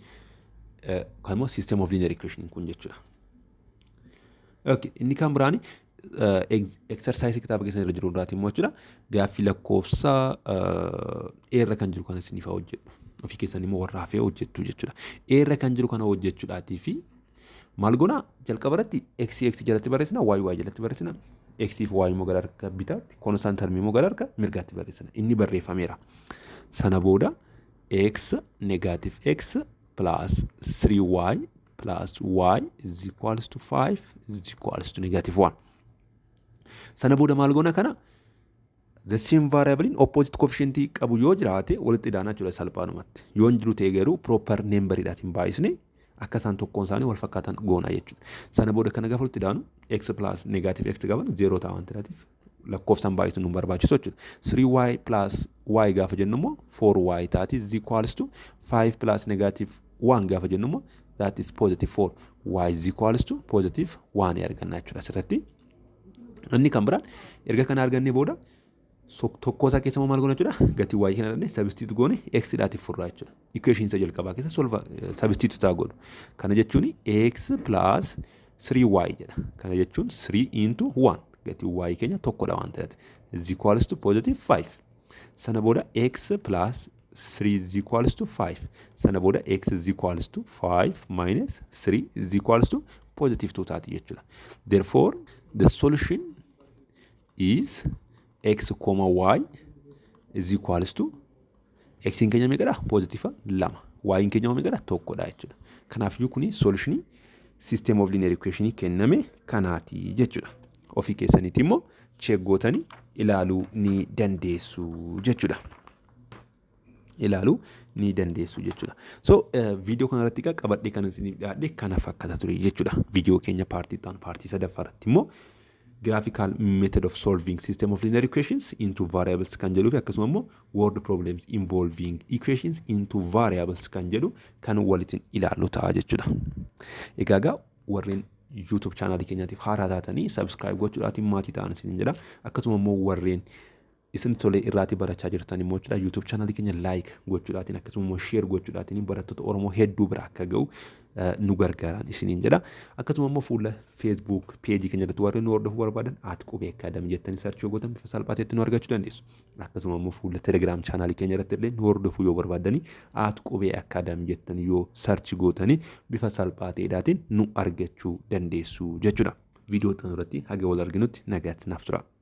kan immoo system of linear equation kun jechuudha. Okay, inni kan biraani exercise kitaaba keessan irra jiru irraati immoo jechuudha. Gaaffii lakkoofsa eerra kan jiru kana isiniif hojjedhu. Ofii keessan immoo warra hafee hojjettu jechuudha. Eerra kan jiru kana hojjechuudhaatii fi maal goona jalqaba irratti x jalatti barreessina, y jalatti barreessina. X fi y immoo gara harka bitaatti, constant term immoo gara harka mirgaatti barreessina. Inni barreeffameera. Sana booda x negative x plus 3y plus y is equals to 5 is equals to negative 1. Sana booda maal goona kana the same variable in opposite coefficient qabu yoo jiraate walitti daanaa jechuudha salphaanumatti. Yoo hin jiru ta'e garuu proper number dhaatiin baay'isne akka isaan tokkoon isaanii wal fakkaatan goona jechuudha. Sana booda kana gaafa walitti daanu x plus negative x qaban 0 ta'a waan ta'eef lakkoofsaan baay'isuun nu barbaachisu jechuudha. 3y plus y gaafa jennu immoo 4y taati is equals to 5 plus negative 1 gaafa jennu immoo that is positive 4 y is equals to positive 1 arganna jechuudha asirratti. Inni kan biraan erga kana argannee booda tokko isaa keessa maal goona jechuudha? Gatii y kana argannee substitute goone x dhaatiif furraa jechuudha. Equation isa jalqabaa keessa substitute ta'a godhu. Kana jechuun x plus 3y jedha. Kana jechuun 3 into 1 gatii y keenya tokkodha waan ta'eef is equals to positive 5. Sana booda x plus 3 is equals to 5. Sana booda x is equals to 5 minus 3 is equals to positive 2 taati jechuudha. Therefore, the solution is x, y is equals to x in keenya meeqadha? Positive 2. Y in keenya meeqadha? Tokkodha jechuudha. Kanaafiyyuu kuni solution system of linear equation kenname kanaati jechuudha. Ofii keessaniitii immoo check gootanii ilaaluu ni dandeessu jechuudha. Ilaaluu ni dandeessu jechuudha. So video kana irratti qabadhee kan isiniif dhiyaadhe kana fakkaata ture jechuudha. Video keenya paartii sadaffaa irratti immoo graphical method of solving system of linear equations into variables kan jedhuu fi akkasuma immoo word problems involving equations into variables kan jedhu kan waliin ilaallu ta'a jechuudha. Egaa warreen YouTube channel keenyaatiif haaraa taatanii subscribe gochuudhaatiin maatii ta'an isiniin jedha. Akkasuma immoo warreen isin tolee irraati barachaa jirtan immoo jechuudha YouTube channel keenya like gochuudhaatiin akkasuma immoo share gochuudhaatiin barattoota Oromoo hedduu bira akka ga'u nu gargaaran isiniin jedha. Akkasuma immoo fuula Facebook page keenya irratti warreen nu hordofuu barbaadan @qubee academy jettanii search yoo gootan bifa salphaatiin nu argachuu dandeessu. Akkasuma immoo fuula Telegram channel keenya irratti illee nu hordofuu yoo barbaadani @qubee academy jettanii yoo search gootanii bifa salphaatiin nu argachuu dandeessu jechuudha. Viidiyoo tan irratti haga wal arginutti nagaatti naaf tura.